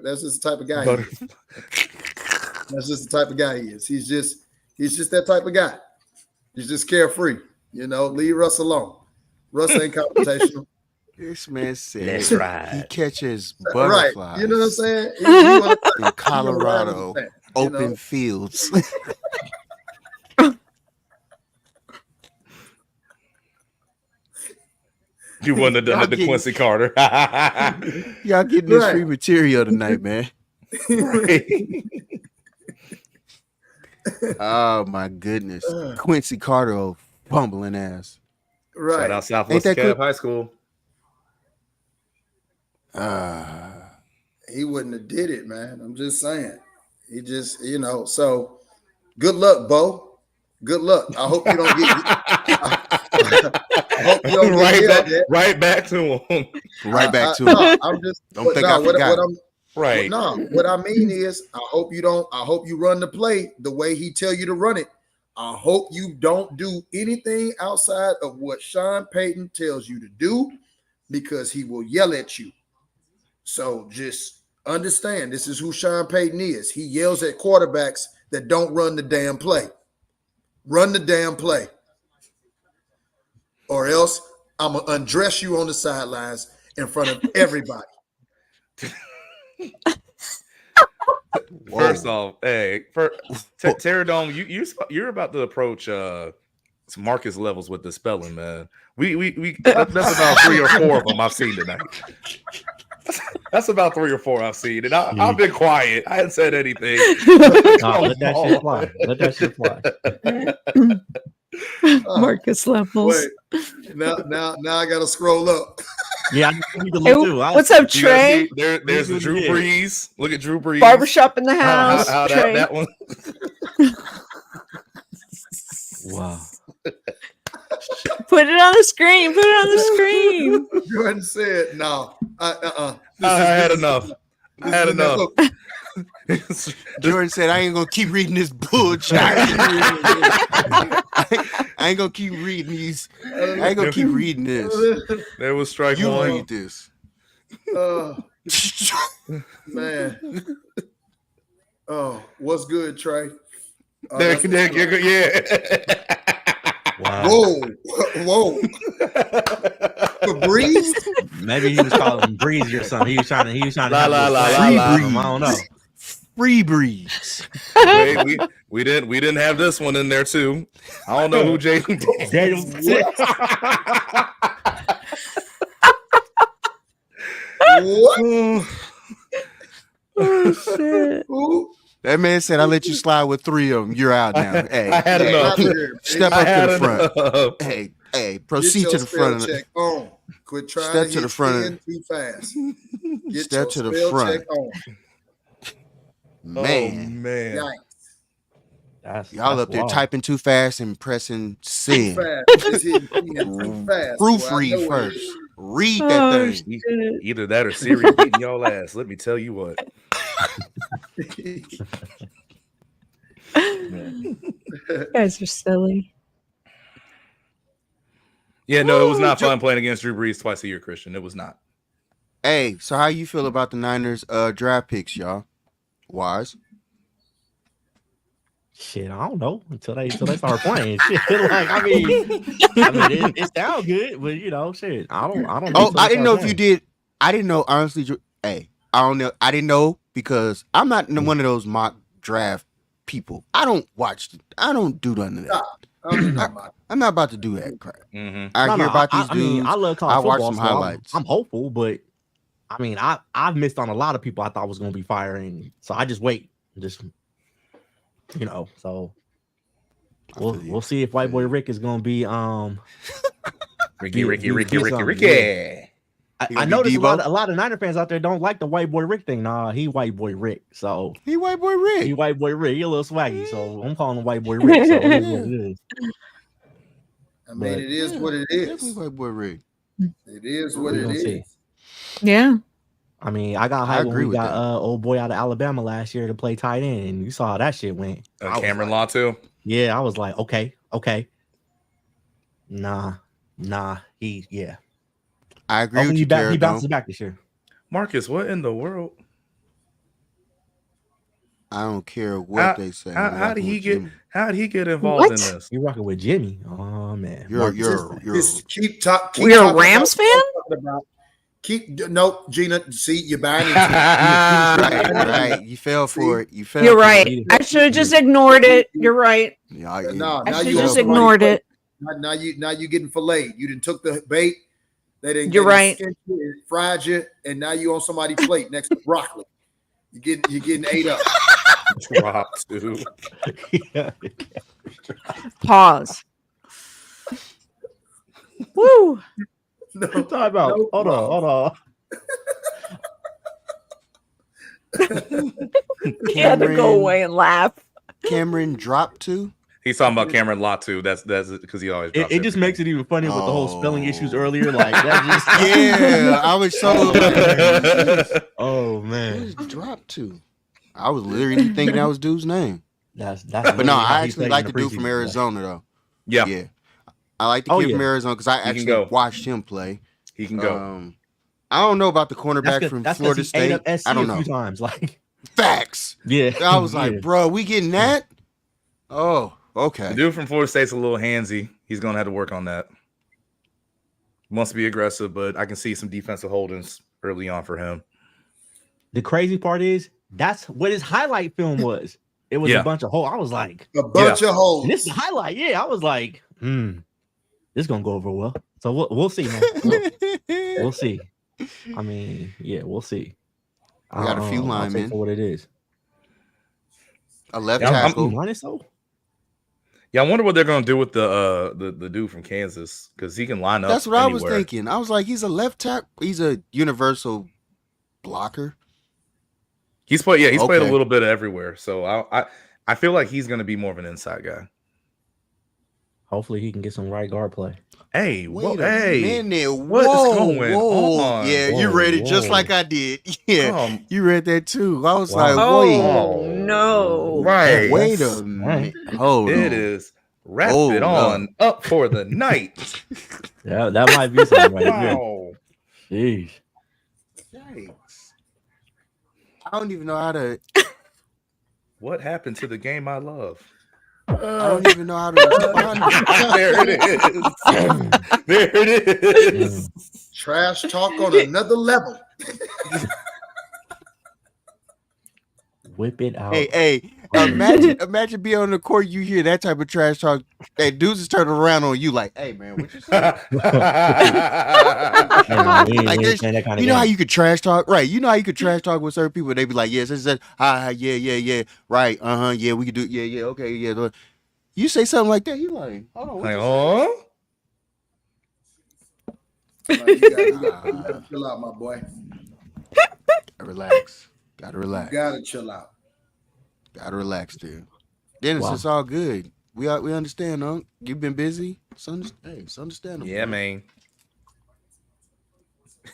That's just the type of guy. He is. That's just the type of guy he is. He's just that type of guy. He's just carefree. You know, leave Russ alone. Russ ain't confrontational. This man said Let's ride. he catches Right. butterflies. You know what I'm saying? He wanna- In Colorado, you open know? fields. You wouldn't have done it to Y'all Quincy Carter. Y'all getting this Right. free material tonight, man. Oh my goodness. Quincy Carter, oh, fumbling ass. Right. Shout out Southwest Ain't that Cab cool? High School. He wouldn't have did it, man. I'm just saying. He just, you know, so good luck, Bo. Good luck. I hope you don't get I hope you don't get yelled at. right back to him. Right back to no, him. I'm just Don't think I forgot. Right. What I mean is I hope you run the play the way he tell you to run it. I hope you don't do anything outside of what Sean Payton tells you to do, because he will yell at you. So just understand, this is who Sean Payton is. He yells at quarterbacks that don't run the damn play. Run the damn play. Or else I'm going to undress you on the sidelines in front of everybody. First off, hey, Terradome, you're about to approach some Marcus levels with the spelling, man. That's about 3 or 4 of them I've seen tonight. That's about 3 or 4 I've seen, and I've been quiet. I haven't said anything. Let that shit fly. Let that shit fly. Marcus levels. Wait, now I gotta scroll up. Yeah, I need to Hey, look too. what's up, Trey? There's the Drew Brees. Look at Drew Brees. Barbershop in the house. How Trey. that one. Wow. Put it on the screen. Put it on the screen. Jordan said, "No, I had enough. I had enough. Jordan said, I ain't gonna keep reading this bullshit. I ain't gonna keep reading these. I ain't gonna keep reading this. There was strike You one. read this. Man. Oh, what's good, Trey? Yeah. Wow. Whoa. Breeze? Maybe he was calling him Breezy or something. He was trying to La, have la, a la, free la, breeze. I don't know. Free breeze. we didn't have this one in there too. I don't know who Jaden What? Oh shit. Who? That man said, I let you slide with 3 of them. You're out now. Hey, I had enough. Step I up had to the front. enough. Hey, proceed to the front of check on. Quit trying Step to to the hit front spin too fast. Get Step your to the spell front. check on. Man. Oh, man. Yikes. Y'all up there wild. typing too fast and pressing Too send. fast. Just hitting too fast. Boy, I Proofread know it first. is. Read that Oh, thing. shit. Either that or Siri beating y'all ass. Let me tell you what. You guys are silly. Yeah, no, it was not Woo, fun playing against Drew Brees twice a year, Christian. It was not. Hey, so how you feel about the Niners draft picks, y'all? Wise. Shit, I don't know until they start playing. Shit, like I mean, it sounds good, but shit, I don't. Oh, until I they didn't know start if you did. I didn't know, honestly. Hey, I don't know. I didn't know because I'm not one of those mock draft people. I don't do none of that. I'm not about to do that crap. Mm-hmm. I hear about these I mean, dudes. I love college I watch football, some so highlights. I'm hopeful, but I mean, I've missed on a lot of people I thought was going to be firing, so I just wait, So we'll see if White Boy Rick is going to be Ricky. I noticed a lot of Niner fans out there don't like the White Boy Rick thing. Nah, he White Boy Rick, so He White Boy Rick. he White Boy Rick. He a little swaggy, so I'm calling him White Boy Rick. So it is what it is. I mean, it is what it Definitely is. White Boy Rick. It is what We it gonna is. see. Yeah. I mean, I got I hyped when agree we with got that. old boy out of Alabama last year to play tight end, and you saw how that shit went. I was Cameron like, Law too. Yeah, I was like, okay. Nah, yeah. I agree Hopefully with you, he Terradome. bounces back this year. Marcus, what in the world? I don't care what they say. How did he get involved in What? this? You rocking with Jimmy? Oh man, You're Just keep You're a talking Rams about- fan? about- Nope, Gina. See, you're buying into right. You fell for it. You fell. You're for right. it. I should have just ignored it. You're right. Yeah, it. No, I now should you have just on somebody ignored plate. it. Now you getting filleted. You didn't took the bait. They didn't. You're right. Skinned you and fried you, and now you on somebody's plate next to broccoli. You're getting ate up. Drop two. Pause. Woo. No, Time out. No Hold on. He had to go away and laugh. Cameron dropped two. He's talking about Cameron Law too. That's because he always. It just makes it even funnier with the whole spelling issues earlier. Like that just Yeah, I was so. oh man, Just dropped two. I was literally thinking that was dude's name. that's. But no, I actually like the dude from Arizona though. Yeah, Yeah, I like the Oh, kid yeah. from Arizona because I can actually go. watched him play. he can go. I don't know about the cornerback from Florida State. I don't A few know. times, like Facts. yeah. I was like, bro, we getting that? Oh, Okay. The dude from Florida State's a little handsy. He's gonna have to work on that. Wants to be aggressive, but I can see some defensive holdings early on for him. The crazy part is that's what his highlight film was. It was a bunch of holes. I was like, A bunch of holes. this is the highlight. Yeah, I was like, this is gonna go over well. So we'll see, man. We'll see. I mean, yeah, we'll see. We got a few I'll take linemen. for what it is. A left Yeah, I'm- tackle. Minus so. Yeah, I wonder what they're gonna do with the dude from Kansas because he can line up. That's what I was anywhere. thinking. I was like, he's a left tackle. He's a universal blocker. He's played. Yeah, he's played a Okay. little bit of everywhere. So I feel like he's gonna be more of an inside guy. Hopefully he can get some right guard play. Hey, Wait a hey, minute. what is Whoa, going whoa. on? Yeah, you Whoa, read it just whoa. like I did. Yeah, um, you read that too. I was Wow. like, Oh wait. no! right. Wait That's- a minute. Hold on. It is wrap Oh, it no. on up for the night. Yeah, that might be something right there. Wow. Jeez. Yikes. I don't even know how to. What happened to the game I love? I don't even know how to respond. There it is. There it is. Trash talk on another level. Whip it out. Hey, imagine being on the court, you hear that type of trash talk. Hey, dudes is turning around on you like, hey man, what you saying? Man, we ain't Like, there's- playing that kind of You know how game. you could trash talk, right? You know how you could trash talk with certain people. They be like, yes, this is that. Yeah, right, yeah, we could do, yeah, okay, yeah. You say something like that, you like, hold on, what Like, you oh, Like, you gotta chill out, my boy. say? Relax, gotta You relax, gotta chill out. gotta relax, dude. Dennis, Wow. it's all good. We understand, huh? You've been busy. It's understandable. yeah, man.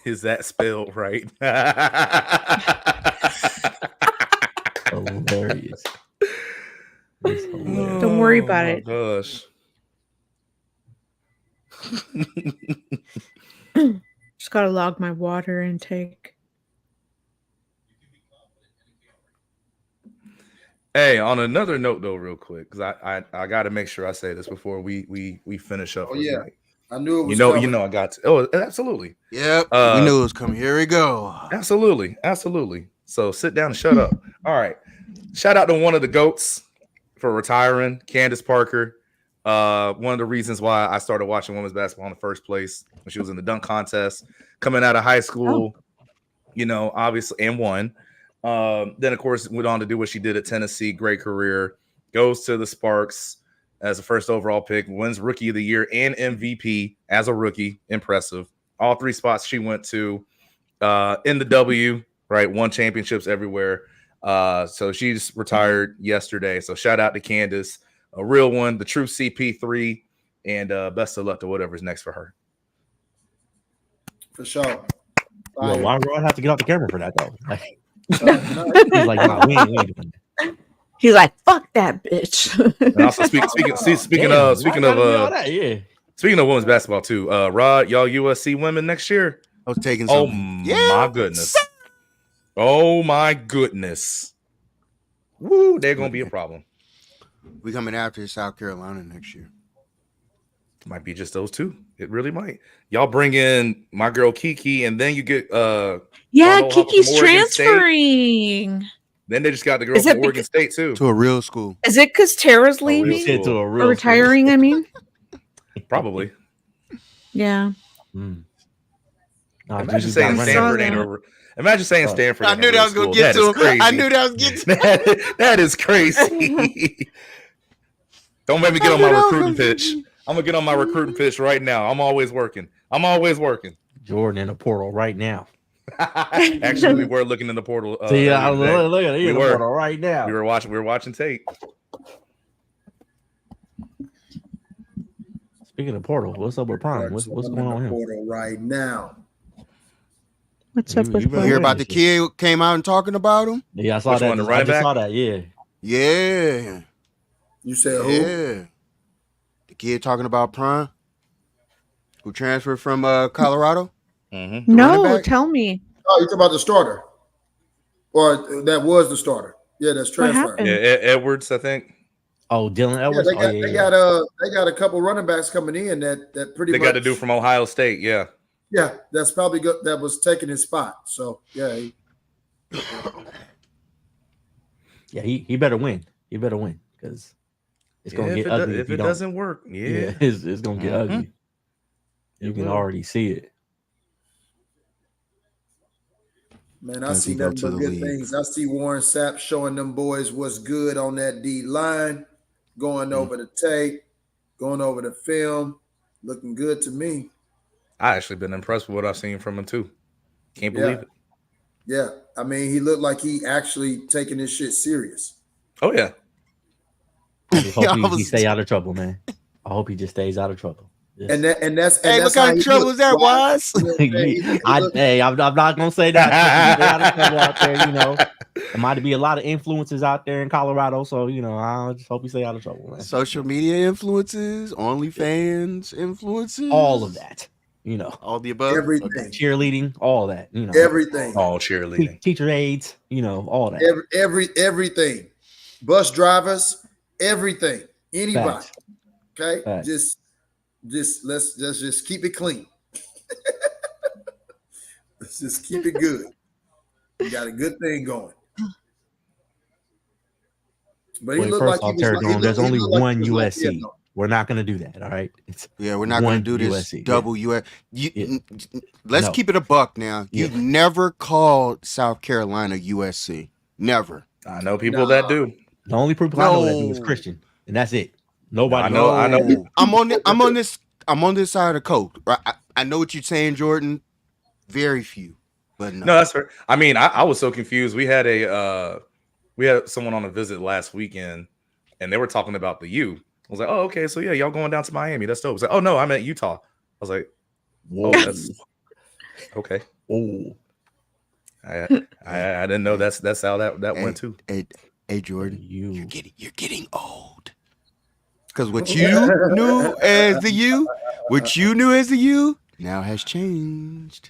Is that spelled right? Hilarious. It's hilarious. Don't worry about Oh, it. Gosh. Just gotta log my water intake. Hey, on another note though, real quick, because I got to make sure I say this before we finish up. Oh, for the yeah. night. I knew it was You coming. know, I got to. Oh, absolutely, Yep, Uh, we knew it was coming. Here we go. absolutely. So sit down and shut up. All right. Shout out to one of the goats for retiring, Candace Parker. One of the reasons why I started watching women's basketball in the first place when she was in the dunk contest, coming out of high school, you know, obviously, and won. Then of course went on to do what she did at Tennessee. Great career. Goes to the Sparks as a first overall pick. Wins Rookie of the Year and MVP as a rookie. Impressive. All three spots she went to in the W. Right, won championships everywhere. So she's retired yesterday. So shout out to Candace, a real one, the true CP3, and best of luck to whatever's next for her. For sure. Well, why Rod have to get off the camera for that though? Like, No, he's like, nah, we ain't doing that. He's like, "Fuck that bitch." And also speaking Damn, of why gotta be all that? Yeah. speaking of women's basketball too, Rod, y'all USC women next year. I was taking Oh some. my goodness. Oh my goodness. Woo, they're gonna be a problem. We coming after South Carolina next year. Might be just those two. It really might. Y'all bring in my girl Kiki, and then you get Yeah, Hopper Kiki's from Oregon State. transferring. then they just got the girl Is it from Oregon State too. To a real school. Is it because Tara's real leaving school. Get to a or real retiring? I mean, Probably. yeah. Mm. Nah, Imagine Gigi saying got I saw Stanford that. ain't over. Imagine saying Stanford. I ain't knew a that real was gonna school. get That is to him. crazy. I knew that was getting to that is crazy. Don't make me get on my recruiting pitch. I'm gonna get on my recruiting pitch right now. I'm always working. Jordan in the portal right now. Actually, we were looking in the portal. See, earlier today. look at it. He's in the were. portal right now. We were watching tape. Speaking of portal, what's up with Prime? What's going on here? Portal right now. What's up You- with you been You hear Chloe? about the kid who came out and talking about him? Yeah, I saw Which that. one, the I running just back? saw that. Yeah. Yeah. You said who? Yeah. The kid talking about Prime, who transferred from Colorado. Mm-hmm. No, running back? tell me. Oh, you talking about the starter? Or that was the starter? Yeah, that's What transferred. happened? Yeah, Edwards, I think. Oh, Dylan Yeah, Edwards. they got a couple running backs coming in that pretty They much got to do from Ohio State. Yeah. Yeah, that's probably good. That was taking his spot. So yeah, Yeah, he better win. He better win because it's gonna get ugly if you it don't. doesn't work. Yeah. It's gonna get Mhm. ugly. You It can will. already see it. man, I As see we go nothing to but the good league. things. I see Warren Sapp showing them boys what's good on that D line, going over the tape, going over the film, looking good to me. I actually been impressed with what I've seen from him too. Can't Yeah. believe it. Yeah, I mean, he looked like he actually taking this shit serious. Oh yeah. I just hope Yeah, I he was- stay out of trouble, man. I hope he just stays out of trouble. Just- And that's Hey, that's what kind how of he trouble looked. is that, Why? Wise? I'm not gonna say that. Stay out of trouble out there, you know. There might be a lot of influences out there in Colorado, so you know, I just hope he stay out of trouble, man. Social media influences, OnlyFans influences, All of that, you know, all the above. Everything, cheerleading, all that, you know, everything, All cheerleading. teacher aides, you know, all that. everything. Bus drivers, everything. Anybody. Facts. Okay, Facts. let's just keep it clean. Let's just keep it good. We got a good thing going. But he Well, looked first like off, he was Terry like, Dome, there's only one he was like, USC. yeah, no. We're not gonna do that. All right. It's Yeah, we're not going to one do this USC, double US. Yeah. Let's No. keep it a buck now. You've Yeah. never called South Carolina USC. Never. I know people that do. the only people I know that do is No. Christian, and that's it. Nobody. I know- I know. No. I'm on this side of the coat. Right? I know what you're saying, Jordan. Very few, but no. No, that's fair. I mean, I was so confused. We had someone on a visit last weekend, and they were talking about the U. I was like, oh, okay, so yeah, y'all going down to Miami. That's dope. I was like, oh no, I'm at Utah. I was like, whoa, that's okay. Oh, Oh, I didn't know that's how that went too. hey, Jordan, you. you're getting old. Because what you knew as the U, now has changed.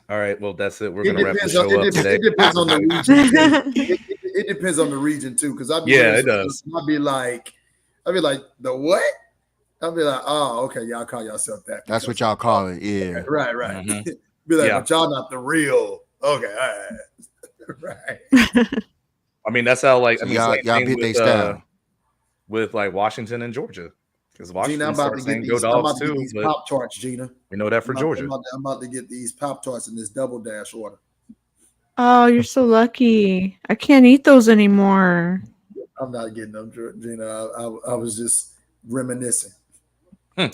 All right, well that's it. We're It gonna wrap the depends, show up today. it depends on the region. Too. It depends on the region too, because Yeah, it does. I'd be like, the what? I'd be like, oh, okay, y'all call yourself that. That's what y'all call it. Yeah. Right. Mhm. Be like, Yeah. but y'all not the real. Okay, all right. right. I mean, that's how like I So mean, y'all same thing hit they with, style. with like Washington and Georgia, because Washington Gina, I'm about to starts get saying these. go I'm about dogs to get too, these but Pop Tarts, Gina. we know that for Georgia. I'm about to get these Pop Tarts in this double dash order. Oh, you're so lucky. I can't eat those anymore. I'm not getting them, Gina. I was just reminiscing. I'm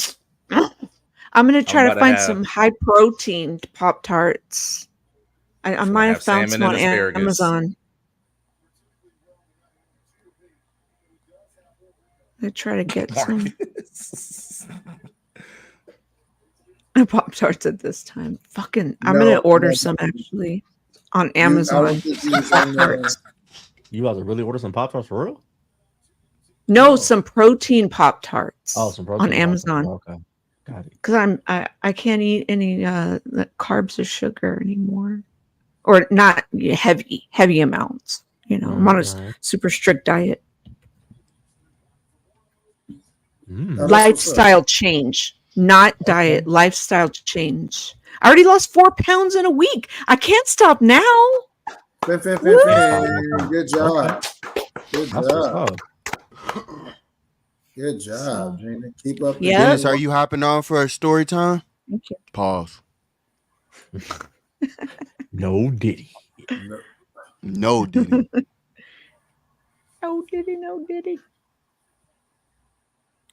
gonna try about to to find have- some high protein Pop Tarts. I might have found salmon some on and asparagus. Amazon. I try to get some Pop Tarts at this time. Fucking, I'm No, gonna order no. some actually on I Amazon. don't think these on there. Pop-Tarts. You guys really order some Pop Tarts for real? No, some protein Pop Tarts. Oh, some protein on Pop-Tarts. Amazon. Okay, got it. Because I can't eat any carbs or sugar anymore, or not heavy amounts. You know, I'm on a Alright. super strict diet. Mm. That's what's Lifestyle change, not diet. Lifestyle change. I already lost 4 pounds in a week. I can't stop now. Fin. Good job. Good That's what's job. up. Good job, Gina. Keep up. the Yeah. good Dennis, are work. you hopping on for a story time? Thank you. Pause. No Diddy. No, Diddy. No diddy.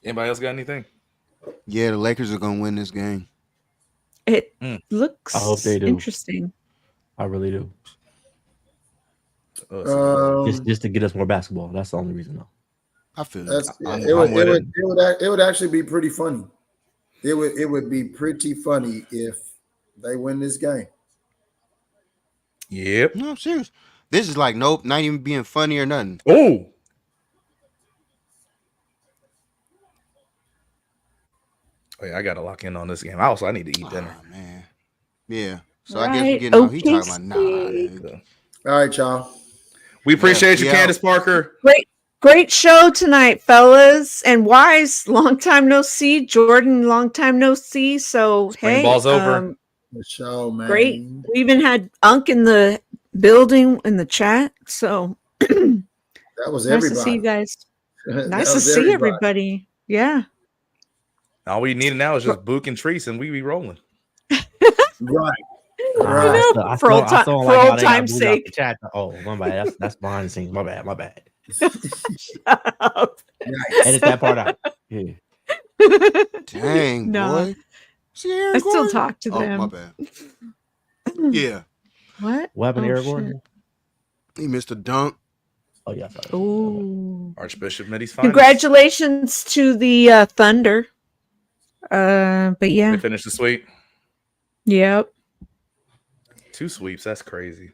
Anybody else got anything? Yeah, the Lakers are gonna win this game. It Mm. looks I hope they do. interesting. I really do. Us. Just to get us more basketball. That's the only reason, though. I feel it. That's, I'm it would with it would actually be pretty funny. It would be pretty funny if they win this game. Yep. No, I'm serious. This is like nope, not even being funny or nothing. Oh. Oh yeah, I gotta lock in on this game. Also, I need to eat dinner. Oh, man. Yeah. So I guess we're Right, getting out. He talking okay, about nah. Steve. nigga. All right, y'all. We appreciate you, Yeah. Candace Parker. Great. Great show tonight, fellas. And Wise, long time no see. Jordan, long time no see. So Spring hey, ball's over. The show, man. great. We even had Unk in the building in the chat. So That was nice everybody. to see you guys. That Nice to was see everybody. Yeah. All we need now is just Book and Treese, and we be rolling. Right. I Right. know, for old time's sake. Chat. Oh, my bad. That's behind the scenes. My bad. Shut up. Nice. Edit that part out. Yeah. Dang, No. boy. See Aaron I still Gordon? talk to Oh, them. my bad. Yeah, What? What happened Oh, to Eric shit. Gordon? he missed a dunk. Oh, yeah. Sorry. Ooh. Archbishop Mitty's finest. Congratulations to the Thunder. But They yeah. finished the sweep. Yep. 2 sweeps. That's crazy.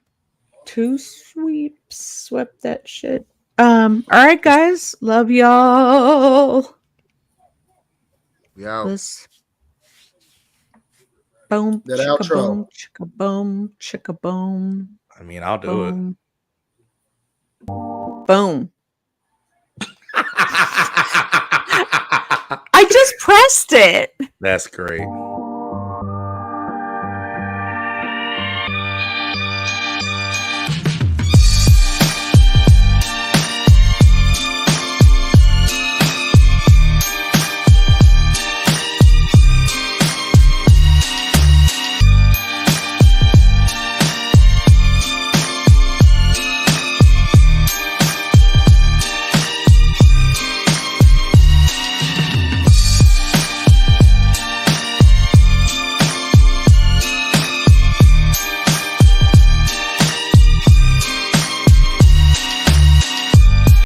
2 sweeps. Swept that shit. All right, guys. Love y'all. We out. Let's boom, That chicka outro. boom, chicka boom, chicka boom, I mean, I'll do it. boom, boom. I just pressed it. That's great.